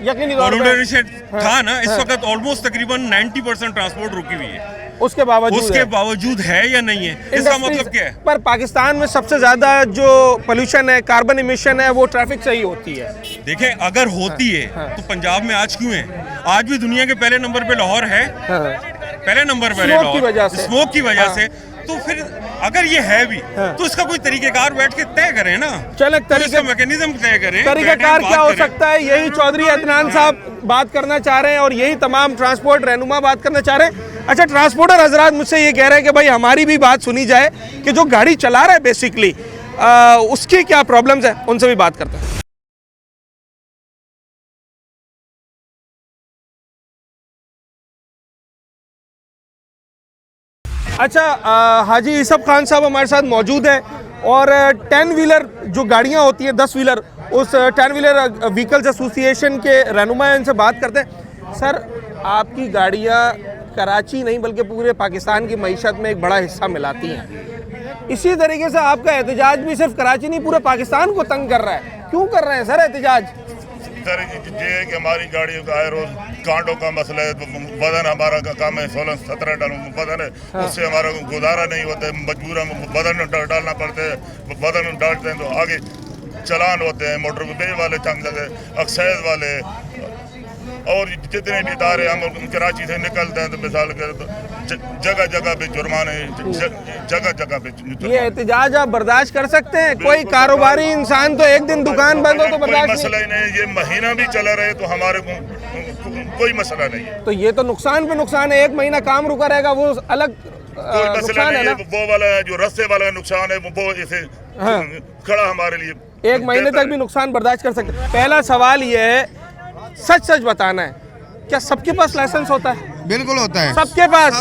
यकीनी तौर पे पोल्यूशन था ना, इस वक्त ऑलमोस्ट तकरीबन 90% ट्रांसपोर्ट रुकी हुई है। उसके बावजूद है या नहीं है, इसका मतलब क्या है? पर पाकिस्तान में सबसे ज्यादा जो पोल्यूशन है, कार्बन इमिशन है, वो ट्रैफिक से ही होती है। देखें अगर होती है तो पंजाब में आज क्यों है? आज भी दुनिया के पहले नंबर पे लाहौर है, पहले नंबर पे स्मोक की वजह से, स्मोक की वजह से। तो फिर अगर ये है भी तो इसका कोई तरीकेकार बैठ के तय करें ना, चल इसका मैकेनिज्म तय करें। तरीकेकार क्या हो सकता है, यही चौधरी अदनान साहब बात करना चाह रहे हैं और यही तमाम ट्रांसपोर्ट रहनुमा बात करना चाह रहे हैं। अच्छा, ट्रांसपोर्टर हजरात मुझसे ये कह रहे हैं कि भाई हमारी भी बात सुनी जाए कि जो गाड़ी चला रहा है बेसिकली उसकी क्या प्रॉब्लम्स है, उनसे भी बात करते हैं। अच्छा, हाजी यूसुफ खान साहब हमारे साथ मौजूद है और 10 व्हीलर जो गाड़ियां होती हैं, 10 व्हीलर, उस 10 व्हीलर व्हीकल्स एसोसिएशन के रहनुमा हैं, इनसे बात करते हैं। सर, आपकी गाड़ियां कराची नहीं बल्कि पूरे पाकिस्तान की मईशत में एक बड़ा हिस्सा मिलाती हैं। इसी तरीके से आपका एहतजाज भी सिर्फ कराची नहीं पूरे पाकिस्तान को तंग कर रहा है। क्यों कर रहे हैं सर एहतजाज? सर ये कि हमारी गाड़ियों का आए रोज कांटों का मसला है, वजन हमारा का काम है 16-17 टन वजन है, उससे हमारा गुजारा नहीं होता है, मजबूर हम वजन डालना पड़ता है। वजन डालते हैं तो आगे चलान होते हैं, मोटर वे वाले चंग एक्साइज वाले और जितने भी इदारे हम कराची से निकलते हैं तो मिसाल के जगह जगह पे जुर्माने, जगह जगह पे। ये एहतजाज आप बर्दाश्त कर सकते हैं? कोई कारोबारी इंसान तो एक दिन दुकान बंद हो तो बर्दाश्त मसला ही नहीं, ये महीना भी चला रहे तो हमारे कोई मसला नहीं है। तो ये तो नुकसान पे नुकसान है, एक महीना काम रुका रहेगा वो अलग कोई मसला नहीं है। वो वाला जो रस्ते वाला नुकसान है वो इसे खड़ा हमारे लिए, एक महीने तक भी नुकसान बर्दाश्त कर सकते हैं। पहला सवाल ये है, सच सच बताना है, क्या सबके पास लाइसेंस होता है? बिल्कुल होता है, सबके पास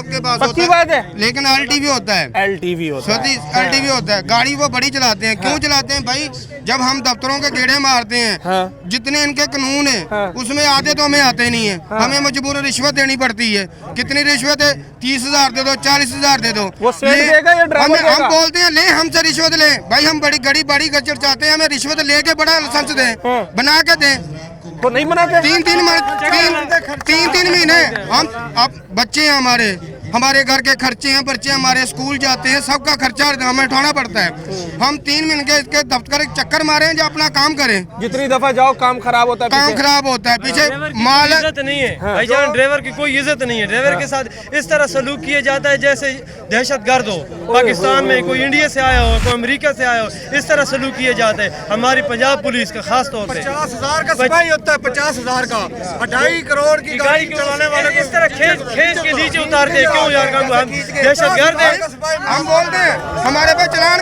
पक्की बात है। लेकिन LTV होता है, LTV होता है, LTV होता है। गाड़ी वो बड़ी चलाते हैं। क्यों चलाते हैं भाई? जब हम दफ्तरों के गेड़े मारते हैं, जितने इनके कानून है उसमें आधे तो हमें आते नहीं है, हमें मजबूर रिश्वत देनी पड़ती है। कितनी रिश्वत है? 30,000 दे दो, 40,000 दे दो। वो सेठ देगा या ड्राइवर देगा? हम बोलते हैं ले हमसे रिश्वत ले भाई, हम बड़ी बड़ी गजर चाहते हैं, हमें रिश्वत लेके बड़ा लाइसेंस दें, बना के दें। तो नहीं बनाते? 3-3 महीने हम, अब बच्चे हैं हमारे घर के खर्चे हैं, बच्चे हमारे स्कूल जाते हैं, सबका खर्चा हमें उठाना पड़ता है। हम 3 महीने के इसके दफ्तर चक्कर मारे हैं, जो अपना काम करें। जितनी दफा जाओ काम खराब होता है, काम खराब होता है, पीछे माल इज्जत नहीं है भाईजान, ड्राइवर की कोई इज्जत नहीं है। ड्राइवर के साथ इस तरह सलूक किया जाता है जैसे दहशतगर्द हो। पाकिस्तान में कोई इंडिया से आया हो, कोई अमेरिका से आया हो, इस तरह सलूक किए जाते हैं। हमारी पंजाब पुलिस का खास तौर पे 50,000 का सिपाही होता है, 50,000 का 2.5 करोड़ की गाड़ी चलाने वाले इस तरह खींच के नीचे उतारते हैं। क्यों यार, हम दहशतगर्द हैं? हम बोलते हैं हमारे पे चलान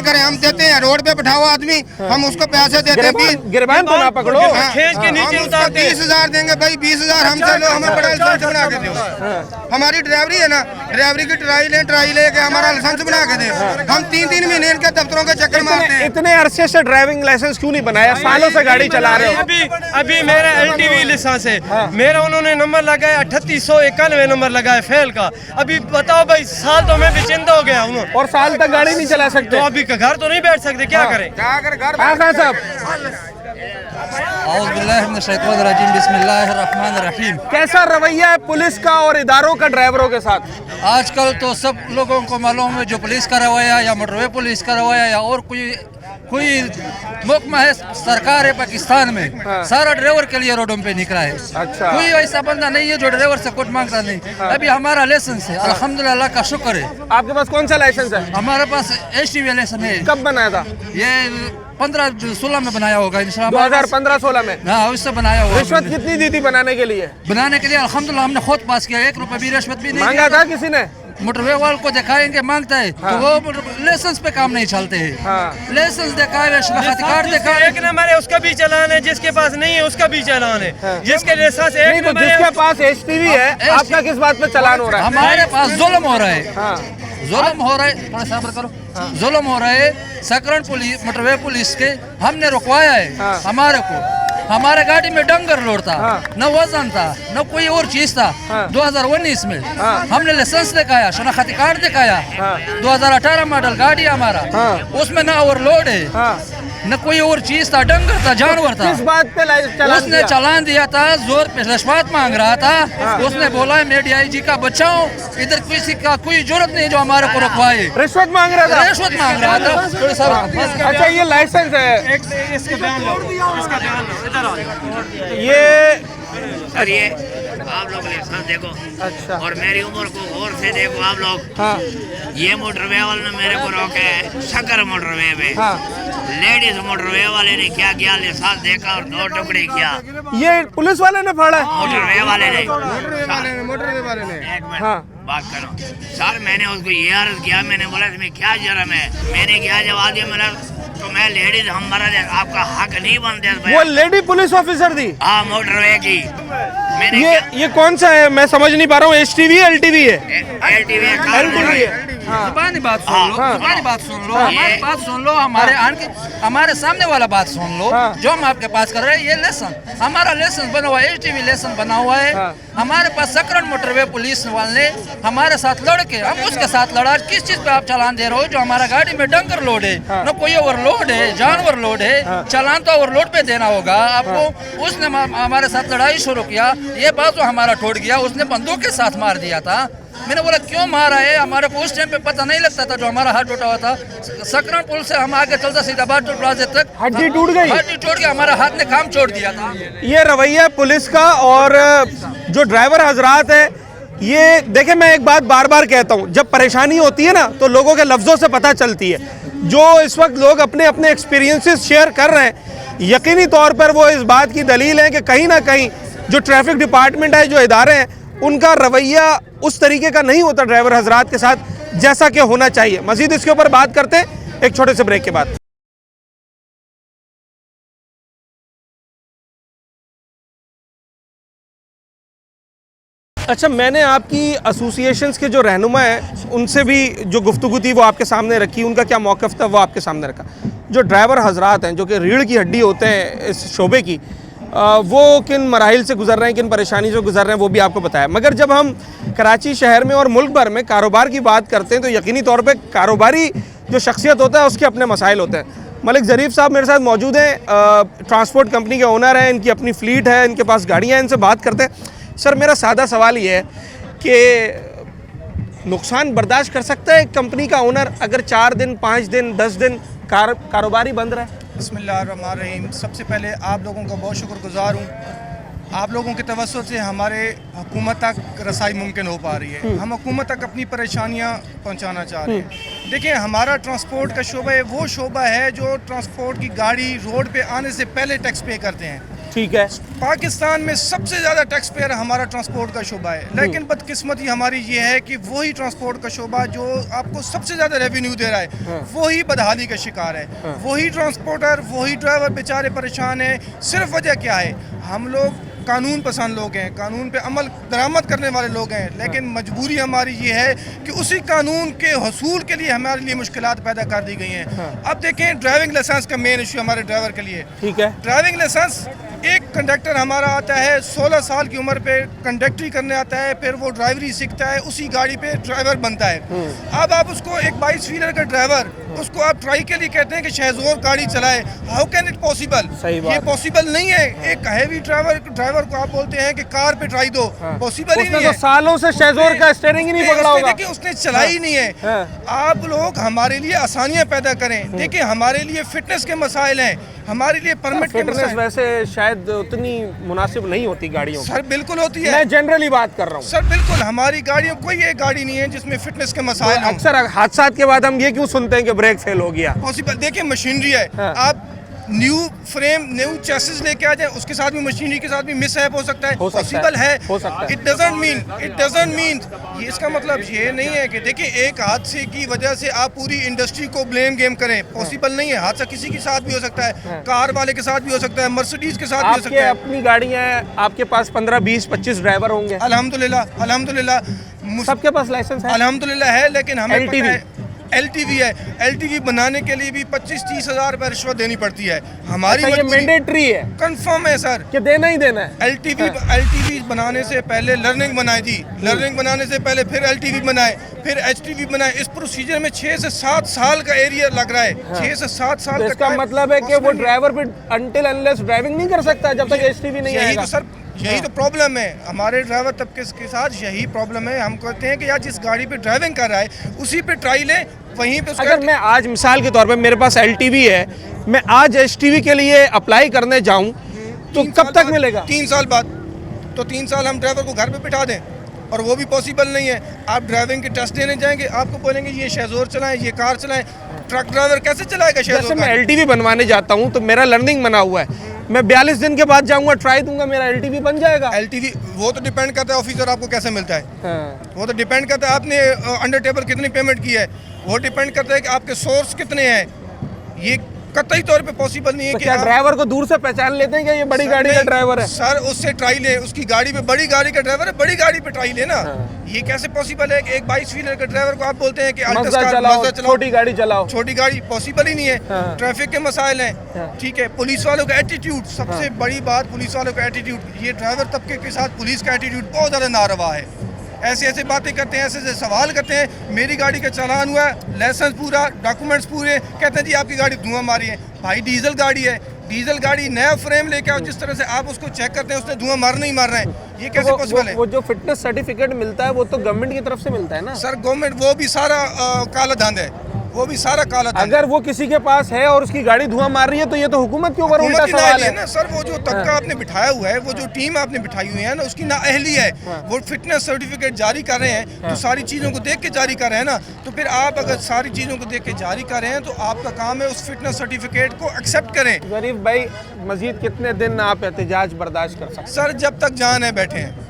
करें, हम देते हैं। रोड पे बैठा हुआ आदमी, हम उसको पैसे देते हैं, गिरबान तो ना पकड़ो, खींच के नीचे उतारते हैं। 20,000 देंगे भाई, 20,000 हमसे लो, हमें बड़ा लाइसेंस बना के दो। हमारी ड्राइवरी है ना, ड्राइवरी की ट्राई लेके हमारा लाइसेंस बना के दे। हम 3-3 महीने इनके दफ्तरों के चक्कर मारते हैं। इतने अरसे से ड्राइविंग लाइसेंस क्यों नहीं बनाया? सालों से गाड़ी चला रहे हो। अभी मेरा LTV लाइसेंस है, मेरा उन्होंने नंबर लगाया 3891 नंबर लगाया फेल का। अभी बताओ भाई, साल तो मैं बेचिंदा हो गया हूँ और साल तक गाड़ी नहीं चला सकते, तो अभी घर तो नहीं बैठ सकते, क्या करें? खान साहब, बिस्मिल्लाहिर्रहमानिर्रहीम। कैसा रवैया है पुलिस का और इदारों का ड्राइवरों के साथ? आजकल तो सब लोगों को मालूम है, जो पुलिस का रवैया या मोटरवे पुलिस का रवैया या और कोई मुकमा है सरकार है पाकिस्तान में, सारा ड्राइवर के लिए रोडों पे निकला है। अच्छा। कोई ऐसा बंदा नहीं है जो ड्राइवर से कुछ मांगता नहीं। अभी हमारा लाइसेंस है, अल्हम्दुलिल्लाह का शुक्र है। आपके पास कौन सा लाइसेंस है? हमारे पास HTV लाइसेंस है। कब बनाया था? ये 15-16 में बनाया होगा इंशाल्लाह। 2015-16 में? हाँ, उससे बनाया होगा। रिश्वत कितनी दी थी बनाने के लिए? बनाने के लिए अल्हम्दुलिल्लाह हमने खुद पास किया, 1 रुपए भी रिश्वत भी नहीं मांगा था किसी ने? मोटरवे वाले को दिखाएंगे मांगता है तो वो लाइसेंस पे काम नहीं चलते हैं। लाइसेंस दिखाए, शनाख्ती कार्ड दिखाए, एक नंबर है उसका भी चालान है, जिसके पास नहीं है उसका भी चालान है, जिसके लाइसेंस नहीं एक तो नंबर जिसके है। पास HTV है, आपका किस बात पे चालान हो रहा है? हमारे पास जुल्म हो रहा है, जुल्म हो रहा है, थोड़ा सब्र करो, जुल्म हो रहा है। सकरण पुलिस, मोटरवे पुलिस के हमने रुकवाया है हमारे को, हमारे गाड़ी में डंगर लोड था, न वजन था, न कोई और चीज था। 2019 में हमने लाइसेंस दिखाया, शनाख्ती कार्ड दिखाया, 2018 मॉडल गाड़ी हमारा, उसमें न ओवरलोड है न कोई और चीज था, डंगर था, जानवर था। किस बात पे चालान उसने दिया? चालान दिया था, जोर पे रिश्वत मांग रहा था। उसने बोला मैं DIG का बच्चा हूँ, इधर किसी का कोई जरूरत नहीं जो हमारे को रुकवाए। रिश्वत मांग रहा था? रिश्वत मांग रहा था। थोड़ी सा अच्छा, ये लाइसेंस है, इसका बयान लो, इसका बयान लो, इधर आओ। ये सर ये आप लोग लाइसेंस देखो, अच्छा, और मेरी उम्र को गौर से देखो आप लोग। ये मोटरवे वाले ने मेरे को रोका है शक्कर मोटरवे पे, लेडीज मोटरवे वाले ने क्या किया, लाइसेंस देखा और 2 टुकड़े किया। ये पुलिस वाले ने फाड़ा है? मोटरवे वाले ने एक मिनट बात करो सर, मैंने उसको ये अर्ज किया, मैंने बोला तुम्हें क्या जुर्म है, मैंने क्या जवाब दिया, मैंने तो मैं लेडीज हमारा आपका हक नहीं बनते। वो लेडी पुलिस ऑफिसर थी? हाँ मोटरवे की। मैंने ये कौन सा है, मैं समझ नहीं पा रहा हूँ, HTV LTV है? LTV है। जुबानी बात सुन लो, जुबानी बात सुन लो, हमारी बात सुन लो, हमारे सामने वाला बात सुन लो। जो हम आपके पास कर रहे हैं, ये लाइसेंस, हमारा लाइसेंस बना हुआ है, HTV लाइसेंस बना हुआ है। हमारे पास सकरण मोटरवे पुलिस वाले ने हमारे साथ लड़के, हम उसके साथ लड़ा। किस चीज पे आप चालान दे रहे हो? जो हमारा गाड़ी में डंगर लोड है, न कोई ओवरलोड है, जानवर लोड है, चालान तो ओवरलोड पे देना होगा आपको। उसने हमारे साथ लड़ाई शुरू किया, ये बात जो हमारा टूट गया, उसने बंदूक के साथ मार दिया था। मैंने बोला क्यों मारा है, हमारे को उस टाइम पे पता नहीं लगता था, जो हमारा हाथ टूटा हुआ था। सकरण पुल से हम आगे चलते सीधा बाटू प्लाजा तक, हड्डी टूट गई, हड्डी टूट गया, हमारा हाथ ने काम छोड़ दिया था। ये रवैया पुलिस का। और जो ड्राइवर हजरात है, ये देखे, मैं एक बात बार बार कहता हूँ, जब परेशानी होती है ना तो लोगों के लफ्ज़ों से पता चलती है। जो इस वक्त लोग अपने अपने एक्सपीरियंसेस शेयर कर रहे हैं, यकीनी तौर पर वो इस बात की दलील है कि कहीं ना कहीं जो ट्रैफिक डिपार्टमेंट है, जो इदारे हैं, उनका रवैया उस तरीके का नहीं होता ड्राइवर हजरात के साथ जैसा कि होना चाहिए। मजीद इसके ऊपर बात करते हैं एक छोटे से ब्रेक के बाद। अच्छा, मैंने आपकी एसोसिएशंस के जो रहनुमा हैं उनसे भी जो गुफ्तगू थी वो आपके सामने रखी, उनका क्या मौक़िफ़ था वो आपके सामने रखा। जो ड्राइवर हजरात हैं, जो कि रीढ़ की हड्डी होते हैं इस शोबे की, वो किन मराहिल से गुजर रहे हैं, किन परेशानी से गुजर रहे हैं, वो भी आपको बताया। मगर जब हम कराची शहर में और मुल्क भर में कारोबार की बात करते हैं तो यकीनी तौर पर कारोबारी जो शख्सियत होता है उसके अपने मसाइल होते हैं। मलिक ज़रीफ़ साहब मेरे साथ मौजूद हैं, ट्रांसपोर्ट कंपनी के ओनर हैं, इनकी अपनी फ़्लीट है, इनके पास गाड़ियाँ हैं, इनसे बात करते हैं। सर, मेरा सादा सवाल ये है कि नुकसान बर्दाश्त कर सकता है एक कंपनी का ओनर अगर 4 दिन, 5 दिन, 10 दिन कारोबारी बंद रहा है? बिस्मिल्लाहिर्रहमानिर्रहीम। सबसे पहले आप लोगों का बहुत शुक्रगुजार हूँ। आप लोगों के तवज्जो से हमारे हुकूमत तक रसाई मुमकिन हो पा रही है। हम हुकूमत तक अपनी परेशानियाँ पहुँचाना चाह रहे हैं। देखिए, हमारा ट्रांसपोर्ट का शोबा है, वो शोबा है जो ट्रांसपोर्ट की गाड़ी रोड पे आने से पहले टैक्स पे करते हैं। ठीक है, पाकिस्तान में सबसे ज़्यादा टैक्स पेयर हमारा ट्रांसपोर्ट का शोबा है, लेकिन बदकिस्मती हमारी ये है कि वही ट्रांसपोर्ट का शोबा जो आपको सबसे ज़्यादा रेवेन्यू दे रहा है वही बदहाली का शिकार है। वही ट्रांसपोर्टर, वही ड्राइवर बेचारे परेशान हैं। सिर्फ वजह क्या है? हम लोग कानून पसंद लोग हैं, कानून पे अमल दरामद करने वाले लोग हैं, लेकिन मजबूरी हमारी ये है कि उसी कानून के हसूल के लिए हमारे लिए मुश्किलात पैदा कर दी गई हैं। अब देखें, ड्राइविंग लाइसेंस का मेन इशू हमारे ड्राइवर के लिए। ठीक है, ड्राइविंग लाइसेंस, एक कंडक्टर हमारा आता है 16 साल की उम्र पे कंडक्टरी करने आता है, फिर वो ड्राइवरी सीखता है, उसी गाड़ी पे ड्राइवर बनता है। अब आप उसको एक 22 व्हीलर का ड्राइवर, उसको आप ट्राई के लिए कहते हैं कि शहजोर गाड़ी चलाए। How can it possible? ये पॉसिबल नहीं है। एक हैवी ड्राइवर को आप बोलते हैं कि कार पे ट्राई दो, पॉसिबल ही नहीं है। सालों से शहजोर का स्टीयरिंग ही नहीं पकड़ा होगा। देखिए, उसने चलाई नहीं है। आप लोग हमारे लिए आसानियां पैदा करें। देखिए, हमारे लिए फिटनेस के मसाइल हैं, हमारे लिए परमिट के मसाइल। वैसे शायद उतनी मुनासिब नहीं होती गाड़ियों। सर बिल्कुल होती है, मैं जनरली बात कर रहा हूँ। सर बिल्कुल, हमारी गाड़ियों, कोई एक गाड़ी नहीं है जिसमें फिटनेस के मसाइल हों। अक्सर हादसात के बाद हम ये क्यों सुनते हैं कि ब्रेक फेल हो गया? पॉसिबल, देखिए मशीनरी है। आप न्यू फ्रेम न्यू चेसिस लेके आ जाए, उसके साथ भी मशीनरी के साथ भी मिसहैप हो सकता है, पॉसिबल है। इट डजंट मीन ये इसका मतलब ये नहीं है कि देखिए एक हादसे की वजह से आप पूरी इंडस्ट्री को ब्लेम गेम करें, पॉसिबल नहीं है। हादसा किसी के साथ भी हो सकता है, कार वाले के साथ भी हो सकता है, मर्सिडीज के साथ भी हो सकता है। अपनी गाड़ियाँ हैं, आपके पास 15, 20, 25 ड्राइवर होंगे। अल्हम्दुलिल्लाह सबके पास लाइसेंस है, अल्हम्दुलिल्लाह है, लेकिन हमें LTV LTV है। LTV बनाने के लिए भी 25-30 हज़ार रुपये रिश्वत देनी पड़ती है। हमारी ये मैंडेटरी है, कंफर्म है सर कि देना ही देना है। LTV बनाने से पहले लर्निंग बनाई थी, लर्निंग बनाने से पहले फिर LTV बनाए, फिर HTV बनाए। इस प्रोसीजर में 6 से 7 साल का एरिया लग रहा है। 6 से 7 साल तो इसका मतलब है कि वो ड्राइवर भी अनटिल अनलेस ड्राइविंग नहीं कर सकता जब तक HTV नहीं आएगा। यही तो प्रॉब्लम है हमारे ड्राइवर तबके के साथ, यही प्रॉब्लम है। हम कहते हैं कि यार जिस गाड़ी पे ड्राइविंग कर रहा है उसी पे ट्राई ले, वहीं पे अगर मैं आज मिसाल के तौर पे मेरे पास LTV है, मैं आज HTV के लिए अप्लाई करने जाऊं तो कब तक मिलेगा? 3 साल बाद। तो 3 साल हम ड्राइवर को घर पे बिठा दें, और वो भी पॉसिबल नहीं है। आप ड्राइविंग के टेस्ट देने जाएंगे, आपको बोलेंगे ये शेजोर चलाएं, ये कार चलाएं। ट्रक ड्राइवर कैसे चलाएगा शेजोर? जैसे मैं LTV बनवाने जाता हूँ तो मेरा लर्निंग बना हुआ है, मैं 42 दिन के बाद जाऊंगा, ट्राई दूंगा, मेरा LTV बन जाएगा। LTV वो तो डिपेंड करता है ऑफिसर आपको कैसे मिलता है। वो तो डिपेंड करता है आपने अंडर टेबल कितनी पेमेंट की है, वो डिपेंड करता है कि आपके सोर्स कितने हैं। ये कतई तौर पे पॉसिबल नहीं है। तो कि क्या ड्राइवर को दूर से पहचान लेते हैं कि ये बड़ी गाड़ी का ड्राइवर है? सर उससे ट्राई ले, उसकी गाड़ी पे बड़ी गाड़ी का ड्राइवर है, बड़ी गाड़ी पे ट्राई ले ना। ये कैसे पॉसिबल है कि एक 22 व्हीलर के ड्राइवर को आप बोलते हैं कि मज़दा चलाओ, छोटी गाड़ी चलाओ? छोटी गाड़ी पॉसिबल ही नहीं है। ट्रैफिक के मसाइल हैं, ठीक है। पुलिस वालों का एटीट्यूड, सबसे बड़ी बात पुलिस वालों का एटीट्यूड। ये ड्राइवर तबके के साथ पुलिस का एटीट्यूड बहुत ज़्यादा नारवा है। ऐसे ऐसे बातें करते हैं, ऐसे ऐसे सवाल करते हैं। मेरी गाड़ी का चालान हुआ है, लाइसेंस पूरा, डॉक्यूमेंट्स पूरे, कहते हैं जी आपकी गाड़ी धुआं मारी है। भाई डीजल गाड़ी है, डीजल गाड़ी नया फ्रेम लेके आओ, जिस तरह से आप उसको चेक करते हैं उसने धुआं मार नहीं मार रहा है, ये कैसे पॉसिबल है? वो जो फिटनेस सर्टिफिकेट मिलता है वो तो गवर्नमेंट की तरफ से मिलता है ना सर। गवर्नमेंट वो भी सारा काला धंध है, वो भी सारा काला धंध। अगर वो किसी के पास है और उसकी गाड़ी धुआं मार रही है तो ये तो हुकूमत के ऊपर उल्टा सवाल है ना सर। वो जो तबका आपने बिठाया हुआ है, वो जो टीम आपने बिठाई हुई है ना, उसकी नाअहली है। वो फिटनेस सर्टिफिकेट जारी कर रहे हैं तो सारी चीज़ों को देख के जारी कर रहे हैं ना। तो फिर आप अगर सारी चीज़ों को देख के जारी कर रहे हैं तो आपका काम है उस फिटनेस सर्टिफिकेट को एक्सेप्ट करें। गरीब भाई, मजीद कितने दिन आप एहतजाज बर्दाश्त कर सकते? सर जब तक जान है बैठे हैं।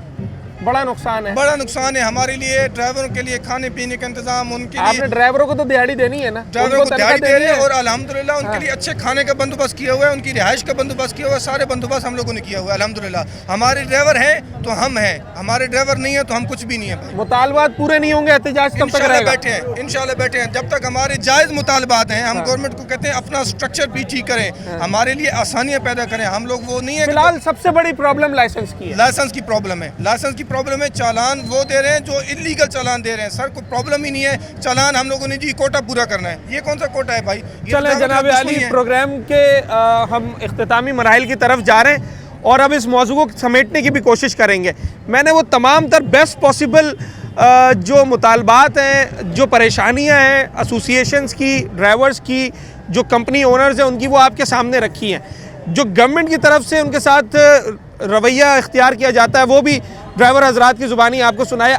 बड़ा नुकसान है, बड़ा नुकसान है हमारे लिए, ड्राइवरों के लिए खाने पीने का इंतजाम, उनके लिए। आपने ड्राइवरों को तो दिहाड़ी देनी है ना? ड्राइवरों को दिहाड़ी दे रहे हैं और अल्हम्दुलिल्लाह उनके लिए अच्छे खाने का बंदोबस्त किया हुआ है, उनकी रिहाइश का बंदोबस्त किया हुआ है, सारे बंदोबस्त हम लोगों ने किया हुआ है अल्हम्दुलिल्लाह। हमारे ड्राइवर हैं तो हम हैं, हमारे ड्राइवर नहीं है तो हम कुछ भी नहीं है। मुतालबात पूरे नहीं होंगे, एहतजाज कब तक रहेगा? बैठे हैं, इंशाल्लाह बैठे हैं। जब तक हमारे जायज़ मुतालबात हैं, हम गवर्नमेंट को कहते हैं अपना स्ट्रक्चर भी ठीक करें, हमारे लिए आसानियाँ पैदा करें। हम लोग वो नहीं है। फिलहाल सबसे बड़ी प्रॉब्लम लाइसेंस की है। लाइसेंस की प्रॉब्लम है, लाइसेंस की प्रॉब्लम है। चालान वो दे रहे हैं जो इलीगल चालान दे रहे हैं। सर कोई प्रॉब्लम ही नहीं है, चालान हम लोगों ने जी कोटा पूरा करना है। ये कौन सा कोटा है भाई? चलें जनाब अली, प्रोग्राम के हम इख्तितामी मराहिल की तरफ जा रहे हैं और अब इस मौजू को समेटने की भी कोशिश करेंगे। मैंने वो तमाम तर बेस्ट पॉसिबल जो मुतालबात हैं, जो परेशानियां हैं एसोसिएशंस की, ड्राइवर्स की, जो कंपनी ओनर्स हैं उनकी, वो आपके सामने रखी हैं। जो गवर्नमेंट की तरफ से उनके साथ रवैया इख्तियार किया जाता है वो भी ड्राइवर हजरात की ज़ुबानी आपको सुनाया।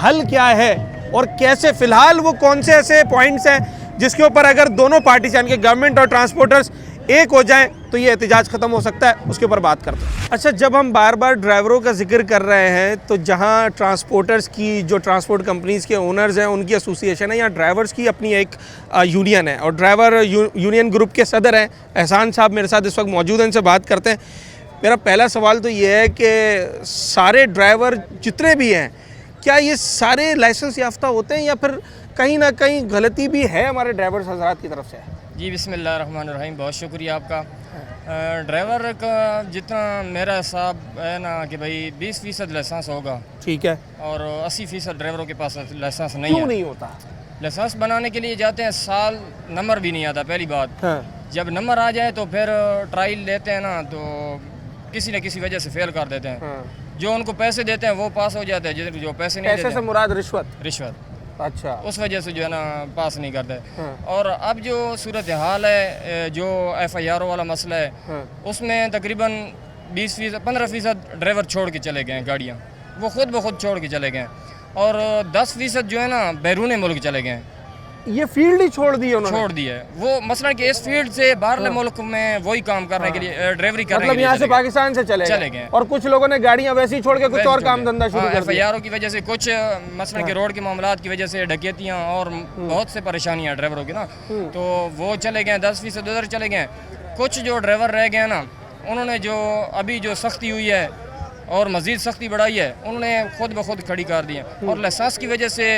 हल क्या है और कैसे, फ़िलहाल वो कौन से ऐसे पॉइंट्स हैं जिसके ऊपर अगर दोनों पार्टी यानी कि गवर्नमेंट और ट्रांसपोर्टर्स एक हो जाएं तो ये एहतजाज ख़त्म हो सकता है, उसके ऊपर बात करते हैं। अच्छा, जब हम बार बार ड्राइवरों का जिक्र कर रहे हैं तो जहां ट्रांसपोर्टर्स की, जो ट्रांसपोर्ट कंपनीज़ के ओनर्स हैं उनकी एसोसिएशन है, या ड्राइवर्स की अपनी एक यूनियन है और ड्राइवर यूनियन ग्रुप के सदर हैं एहसान साहब मेरे साथ इस वक्त मौजूद हैं, इनसे बात करते हैं। मेरा पहला सवाल तो ये है कि सारे ड्राइवर जितने भी हैं, क्या ये सारे लाइसेंस याफ्ता होते हैं या फिर कहीं ना कहीं गलती भी है हमारे ड्राइवर्स हजरात की तरफ से? जी बिस्मिल्लाहिर्रहमानिर्रहीम, बहुत शुक्रिया आपका। ड्राइवर का जितना मेरा हिसाब है ना कि भाई 20% लाइसेंस होगा, ठीक है, और 80% ड्राइवरों के पास लाइसेंस नहीं क्यों है। नहीं होता? लाइसेंस बनाने के लिए जाते हैं, साल नंबर भी नहीं आता पहली बात। हाँ। जब नंबर आ जाए तो फिर ट्रायल लेते हैं ना, तो किसी न किसी वजह से फेल कर देते हैं। हाँ। जो उनको पैसे देते हैं वो पास हो जाते हैं, जो पैसे नहीं पैसे से मुराद रिश्वत? रिश्वत, अच्छा, उस वजह से जो है ना पास नहीं करते। हाँ। और अब जो सूरत हाल है, जो FIR वाला मसला है, हाँ। उसमें तकरीबन 20% 15% ड्राइवर छोड़ के चले गए हैं गाड़ियाँ, वो खुद ब खुद छोड़ के चले गए हैं, और 10% जो है ना बैरून मुल्क चले गए हैं। ये फील्ड ही छोड़ दी उन्होंने? छोड़ दी है वो, मसलन कि इस फील्ड से बाहर मुल्क में वही काम करने के लिए, ड्राइवरी करने के लिए यहाँ से पाकिस्तान से चले गए और कुछ लोगों ने गाड़ियाँ वैसे ही छोड़ के कुछ और काम धंधा शुरू कर दिया। FIR की वजह से, कुछ मसलन के रोड के मामलात की वजह से, डकैतियाँ और बहुत से परेशानियाँ ड्राइवरों की ना, तो वो चले गए, 10% उधर चले गए। कुछ जो ड्राइवर रह गए ना, उन्होंने जो अभी जो सख्ती हुई है और मज़ीद सख्ती बढ़ाई है, उन्होंने खुद ब खुद खड़ी कर दी है। और लाइसेंस की वजह से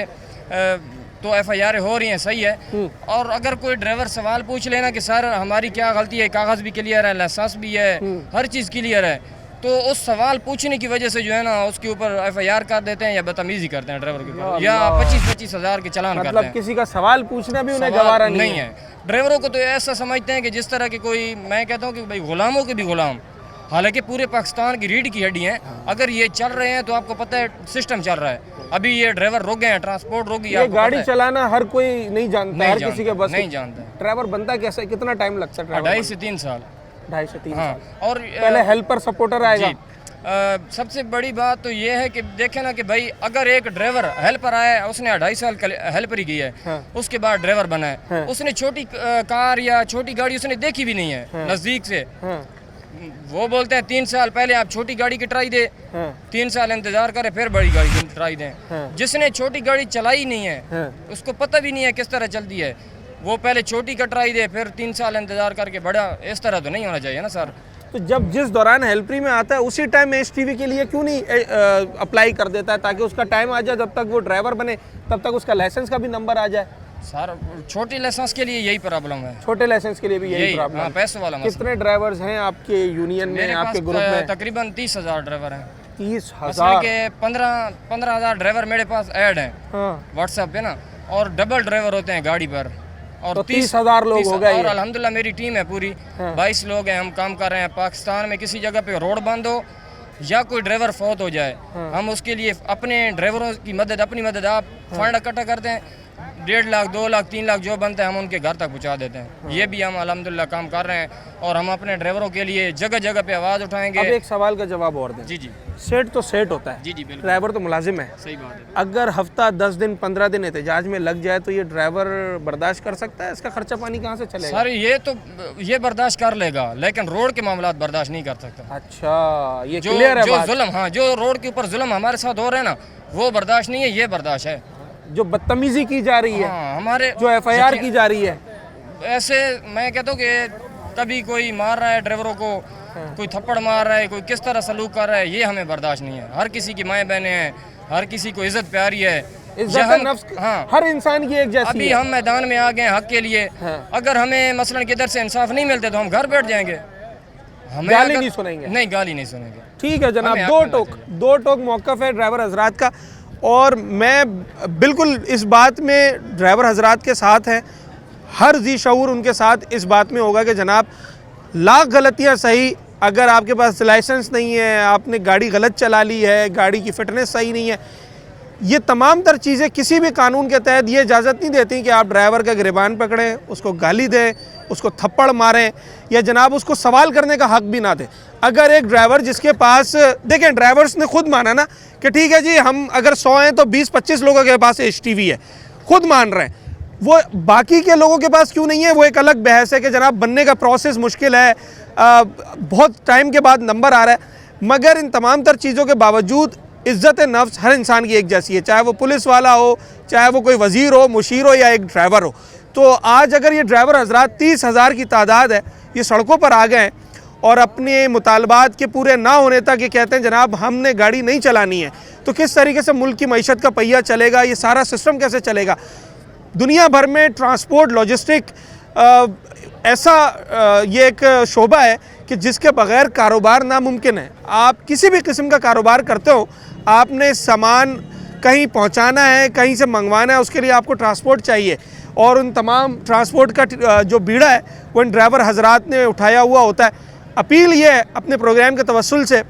तो FIR हो रही हैं, सही है। और अगर कोई ड्राइवर सवाल पूछ लेना कि सर हमारी क्या गलती है, कागज़ भी क्लियर है, लाइसेंस भी है, हर चीज़ क्लियर है, तो उस सवाल पूछने की वजह से जो है ना उसके ऊपर FIR कर देते हैं या बदतमीजी करते हैं ड्राइवर के ऊपर, या 25-25 हज़ार के चालान करते हैं। किसी का सवाल पूछना भी उन्हें गवारा नहीं है। ड्राइवरों को तो ऐसा समझते हैं कि जिस तरह के कोई, मैं कहता हूँ कि भाई गुलामों के भी गुलाम, हालांकि पूरे पाकिस्तान की रीढ़ की हड्डी हैं। अगर ये चल रहे हैं तो आपको पता है सिस्टम चल रहा है। अभी ये ड्राइवर रुक गए हैं, ट्रांसपोर्ट रुक गई। ये गाड़ी चलाना हर कोई नहीं जानता, हर किसी के बस नहीं जानता। ड्राइवर बनता कैसे, कितना टाइम लगता है? 2.5 से 3 साल। 2.5 से 3 हाँ, साल। और पहले हेल्पर सपोर्टर आएगा। सबसे बड़ी बात तो ये है कि देखे ना कि भाई अगर एक ड्राइवर हेल्पर आया, उसने 2.5 साल हेल्पर की है, उसके बाद ड्राइवर बना है, उसने छोटी कार या छोटी गाड़ी उसने देखी भी नहीं है नज़दीक से। वो बोलते हैं 3 साल पहले आप छोटी गाड़ी की ट्राई दे, 3 साल इंतजार करें फिर बड़ी गाड़ी की ट्राई दें। जिसने छोटी गाड़ी चलाई नहीं है, उसको पता भी नहीं है किस तरह चलती है, वो पहले छोटी का ट्राई दे, फिर 3 साल इंतजार करके बड़ा। इस तरह तो नहीं होना चाहिए ना सर। तो जब जिस दौरान हेल्परी में आता है उसी टाइम HTV के लिए क्यों नहीं अप्लाई कर देता है, ताकि उसका टाइम आ जाए, जब तक वो ड्राइवर बने तब तक उसका लाइसेंस का भी नंबर आ जाए? सर छोटे लाइसेंस के लिए यही प्रॉब्लम है। छोटे लाइसेंस के लिए भी यही प्रॉब्लम है। पैसों वाला। कितने ड्राइवर्स हैं आपके यूनियन में, आपके ग्रुप में? तकरीबन 30,000 ड्राइवर हैं। 30,000 के 15,000 ड्राइवर मेरे पास ऐड हैं व्हाट्सएप पे ना, और डबल ड्राइवर होते हैं गाड़ी पर। और तो 30,000 लोग हो गए। और अल्हम्दुलिल्लाह मेरी टीम है पूरी, 22 लोग हैं, हम काम कर रहे हैं। पाकिस्तान में किसी जगह पे रोड बंद हो या कोई ड्राइवर फौत हो जाए, हम उसके लिए अपने ड्राइवरों की मदद, अपनी मदद, आप फंड इकट्ठा करते हैं, 1.5 लाख 2 लाख 3 लाख जो बनते हैं हम उनके घर तक पहुंचा देते हैं। ये भी हम अल्हम्दुलिल्लाह काम कर रहे हैं, और हम अपने ड्राइवरों के लिए जगह जगह पे आवाज़ उठाएंगे। अब एक सवाल का जवाब और दें। जी जी। सेट तो सेट होता है। जी जी बिल्कुल। ड्राइवर तो मुलाजिम है। सही बात है। अगर हफ्ता 10 दिन 15 दिन एहतजाज में लग जाए तो ये ड्राइवर बर्दाश्त कर सकता है? इसका खर्चा पानी कहाँ से चलेगा? सर ये बर्दाश्त कर लेगा, लेकिन रोड के मामलात बर्दाश्त नहीं कर सकता। अच्छा, ये जो क्लियर है बात। जुल्म, हाँ, जो रोड के ऊपर जुल्म हमारे साथ हो रहे हैं ना, वो बर्दाश्त नहीं है, ये बर्दाश्त है। जो बदतमीजी की जा रही है, हमारे जो FIR की जा रही है, ऐसे मैं कहता हूँ कि कभी कोई मार रहा है ड्राइवरों को, कोई थप्पड़ मार रहा है, कोई किस तरह सलूक कर रहा है, ये हमें बर्दाश्त नहीं है। हर किसी की माएँ बहनें हैं, हर किसी को इज्जत प्यारी है, इज्जत नफ्स हर इंसान की एक जैसी अभी है। हम मैदान में आ गए हक के लिए। अगर हमें मसलन किधर से इंसाफ नहीं मिलते तो हम घर बैठ जाएंगे, हमें गाली नहीं सुनेंगे। नहीं, गाली नहीं सुनेंगे। ठीक है जनाब, दो टोक मौक़िफ़ है ड्राइवर हजरात का, और मैं बिल्कुल इस बात में ड्राइवर हजरात के साथ हैं। हर जी शऊर उनके साथ इस बात में होगा कि जनाब लाख गलतियां सही, अगर आपके पास लाइसेंस नहीं है, आपने गाड़ी गलत चला ली है, गाड़ी की फिटनेस सही नहीं है, ये तमाम तर चीज़ें किसी भी कानून के तहत ये इजाज़त नहीं देती कि आप ड्राइवर का गिरबान पकड़ें, उसको गाली दें, उसको थप्पड़ मारें, या जनाब उसको सवाल करने का हक भी ना दें। अगर एक ड्राइवर जिसके पास, देखें ड्राइवर्स ने खुद माना ना कि ठीक है जी, हम अगर 100 हैं तो 20-25 लोगों के पास HTV है, खुद मान रहे हैं, वो बाकी के लोगों के पास क्यों नहीं है, वो एक अलग बहस है कि जनाब बनने का प्रोसेस मुश्किल है, बहुत टाइम के बाद नंबर आ रहा है। मगर इन तमाम तर चीज़ों के बावजूद इज़्ज़त नफ्स हर इंसान की एक जैसी है, चाहे वो पुलिस वाला हो, चाहे वो कोई वज़ीर हो, मुशीर हो, या एक ड्राइवर हो। तो आज अगर ये ड्राइवर हजरात 30,000 की तादाद है, ये सड़कों पर आ गए हैं और अपने मुतालबात के पूरे ना होने तक ये कहते हैं जनाब हमने गाड़ी नहीं चलानी है, तो किस तरीके से मुल्क की मईशत का पहिया चलेगा, ये सारा सिस्टम कैसे चलेगा? दुनिया भर में ट्रांसपोर्ट लॉजिस्टिक ऐसा ये एक शोबा है कि जिसके बग़ैर कारोबार नामुमकिन है। आप किसी भी किस्म का कारोबार करते हो, आपने सामान कहीं पहुंचाना है, कहीं से मंगवाना है, उसके लिए आपको ट्रांसपोर्ट चाहिए, और उन तमाम ट्रांसपोर्ट का जो बीड़ा है वो इन ड्राइवर हजरात ने उठाया हुआ होता है। अपील ये है अपने प्रोग्राम के तवस्सुल से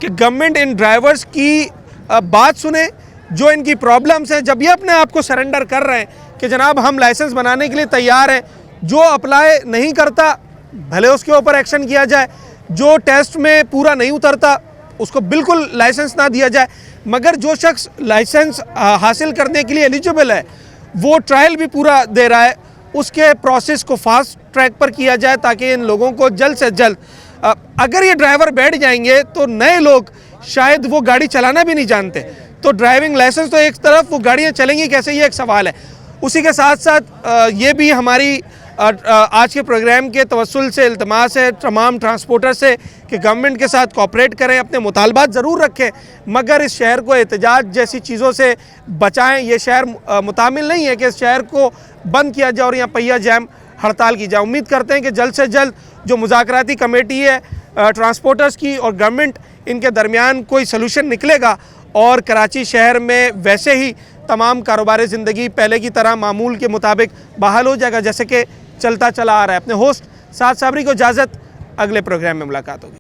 कि गवर्नमेंट इन ड्राइवर्स की बात सुने, जो इनकी प्रॉब्लम्स हैं। जब ये अपने आप को सरेंडर कर रहे हैं कि जनाब हम लाइसेंस बनाने के लिए तैयार हैं, जो अप्लाई नहीं करता भले उसके ऊपर एक्शन किया जाए, जो टेस्ट में पूरा नहीं उतरता उसको बिल्कुल लाइसेंस ना दिया जाए, मगर जो शख्स लाइसेंस हासिल करने के लिए एलिजिबल है वो ट्रायल भी पूरा दे रहा है, उसके प्रोसेस को फास्ट ट्रैक पर किया जाए ताकि इन लोगों को जल्द से जल्द, अगर ये ड्राइवर बैठ जाएंगे तो नए लोग शायद वो गाड़ी चलाना भी नहीं जानते, तो ड्राइविंग लाइसेंस तो एक तरफ, वो गाड़ियाँ चलेंगी कैसे, ये एक सवाल है। उसी के साथ साथ ये भी हमारी आज के प्रोग्राम के तवस्सुल से इल्तमास है तमाम ट्रांसपोर्टर से कि गवर्नमेंट के साथ कोऑपरेट करें, अपने मुतालबात ज़रूर रखें, मगर इस शहर को एहतजाज जैसी चीज़ों से बचाएं। ये शहर मुतामिल नहीं है कि इस शहर को बंद किया जाए और यहाँ पहिया जैम हड़ताल की जाए। उम्मीद करते हैं कि जल्द से जल्द जो मुज़ाकराती कमेटी है ट्रांसपोर्टर्स की और गवर्नमेंट, इनके दरमियान कोई सलूशन निकलेगा और कराची शहर में वैसे ही तमाम कारोबार ज़िंदगी पहले की तरह मामूल के मुताबिक बहाल हो जाएगा जैसे कि चलता चला आ रहा है। अपने होस्ट साद साबरी को इजाज़त, अगले प्रोग्राम में मुलाकात होगी।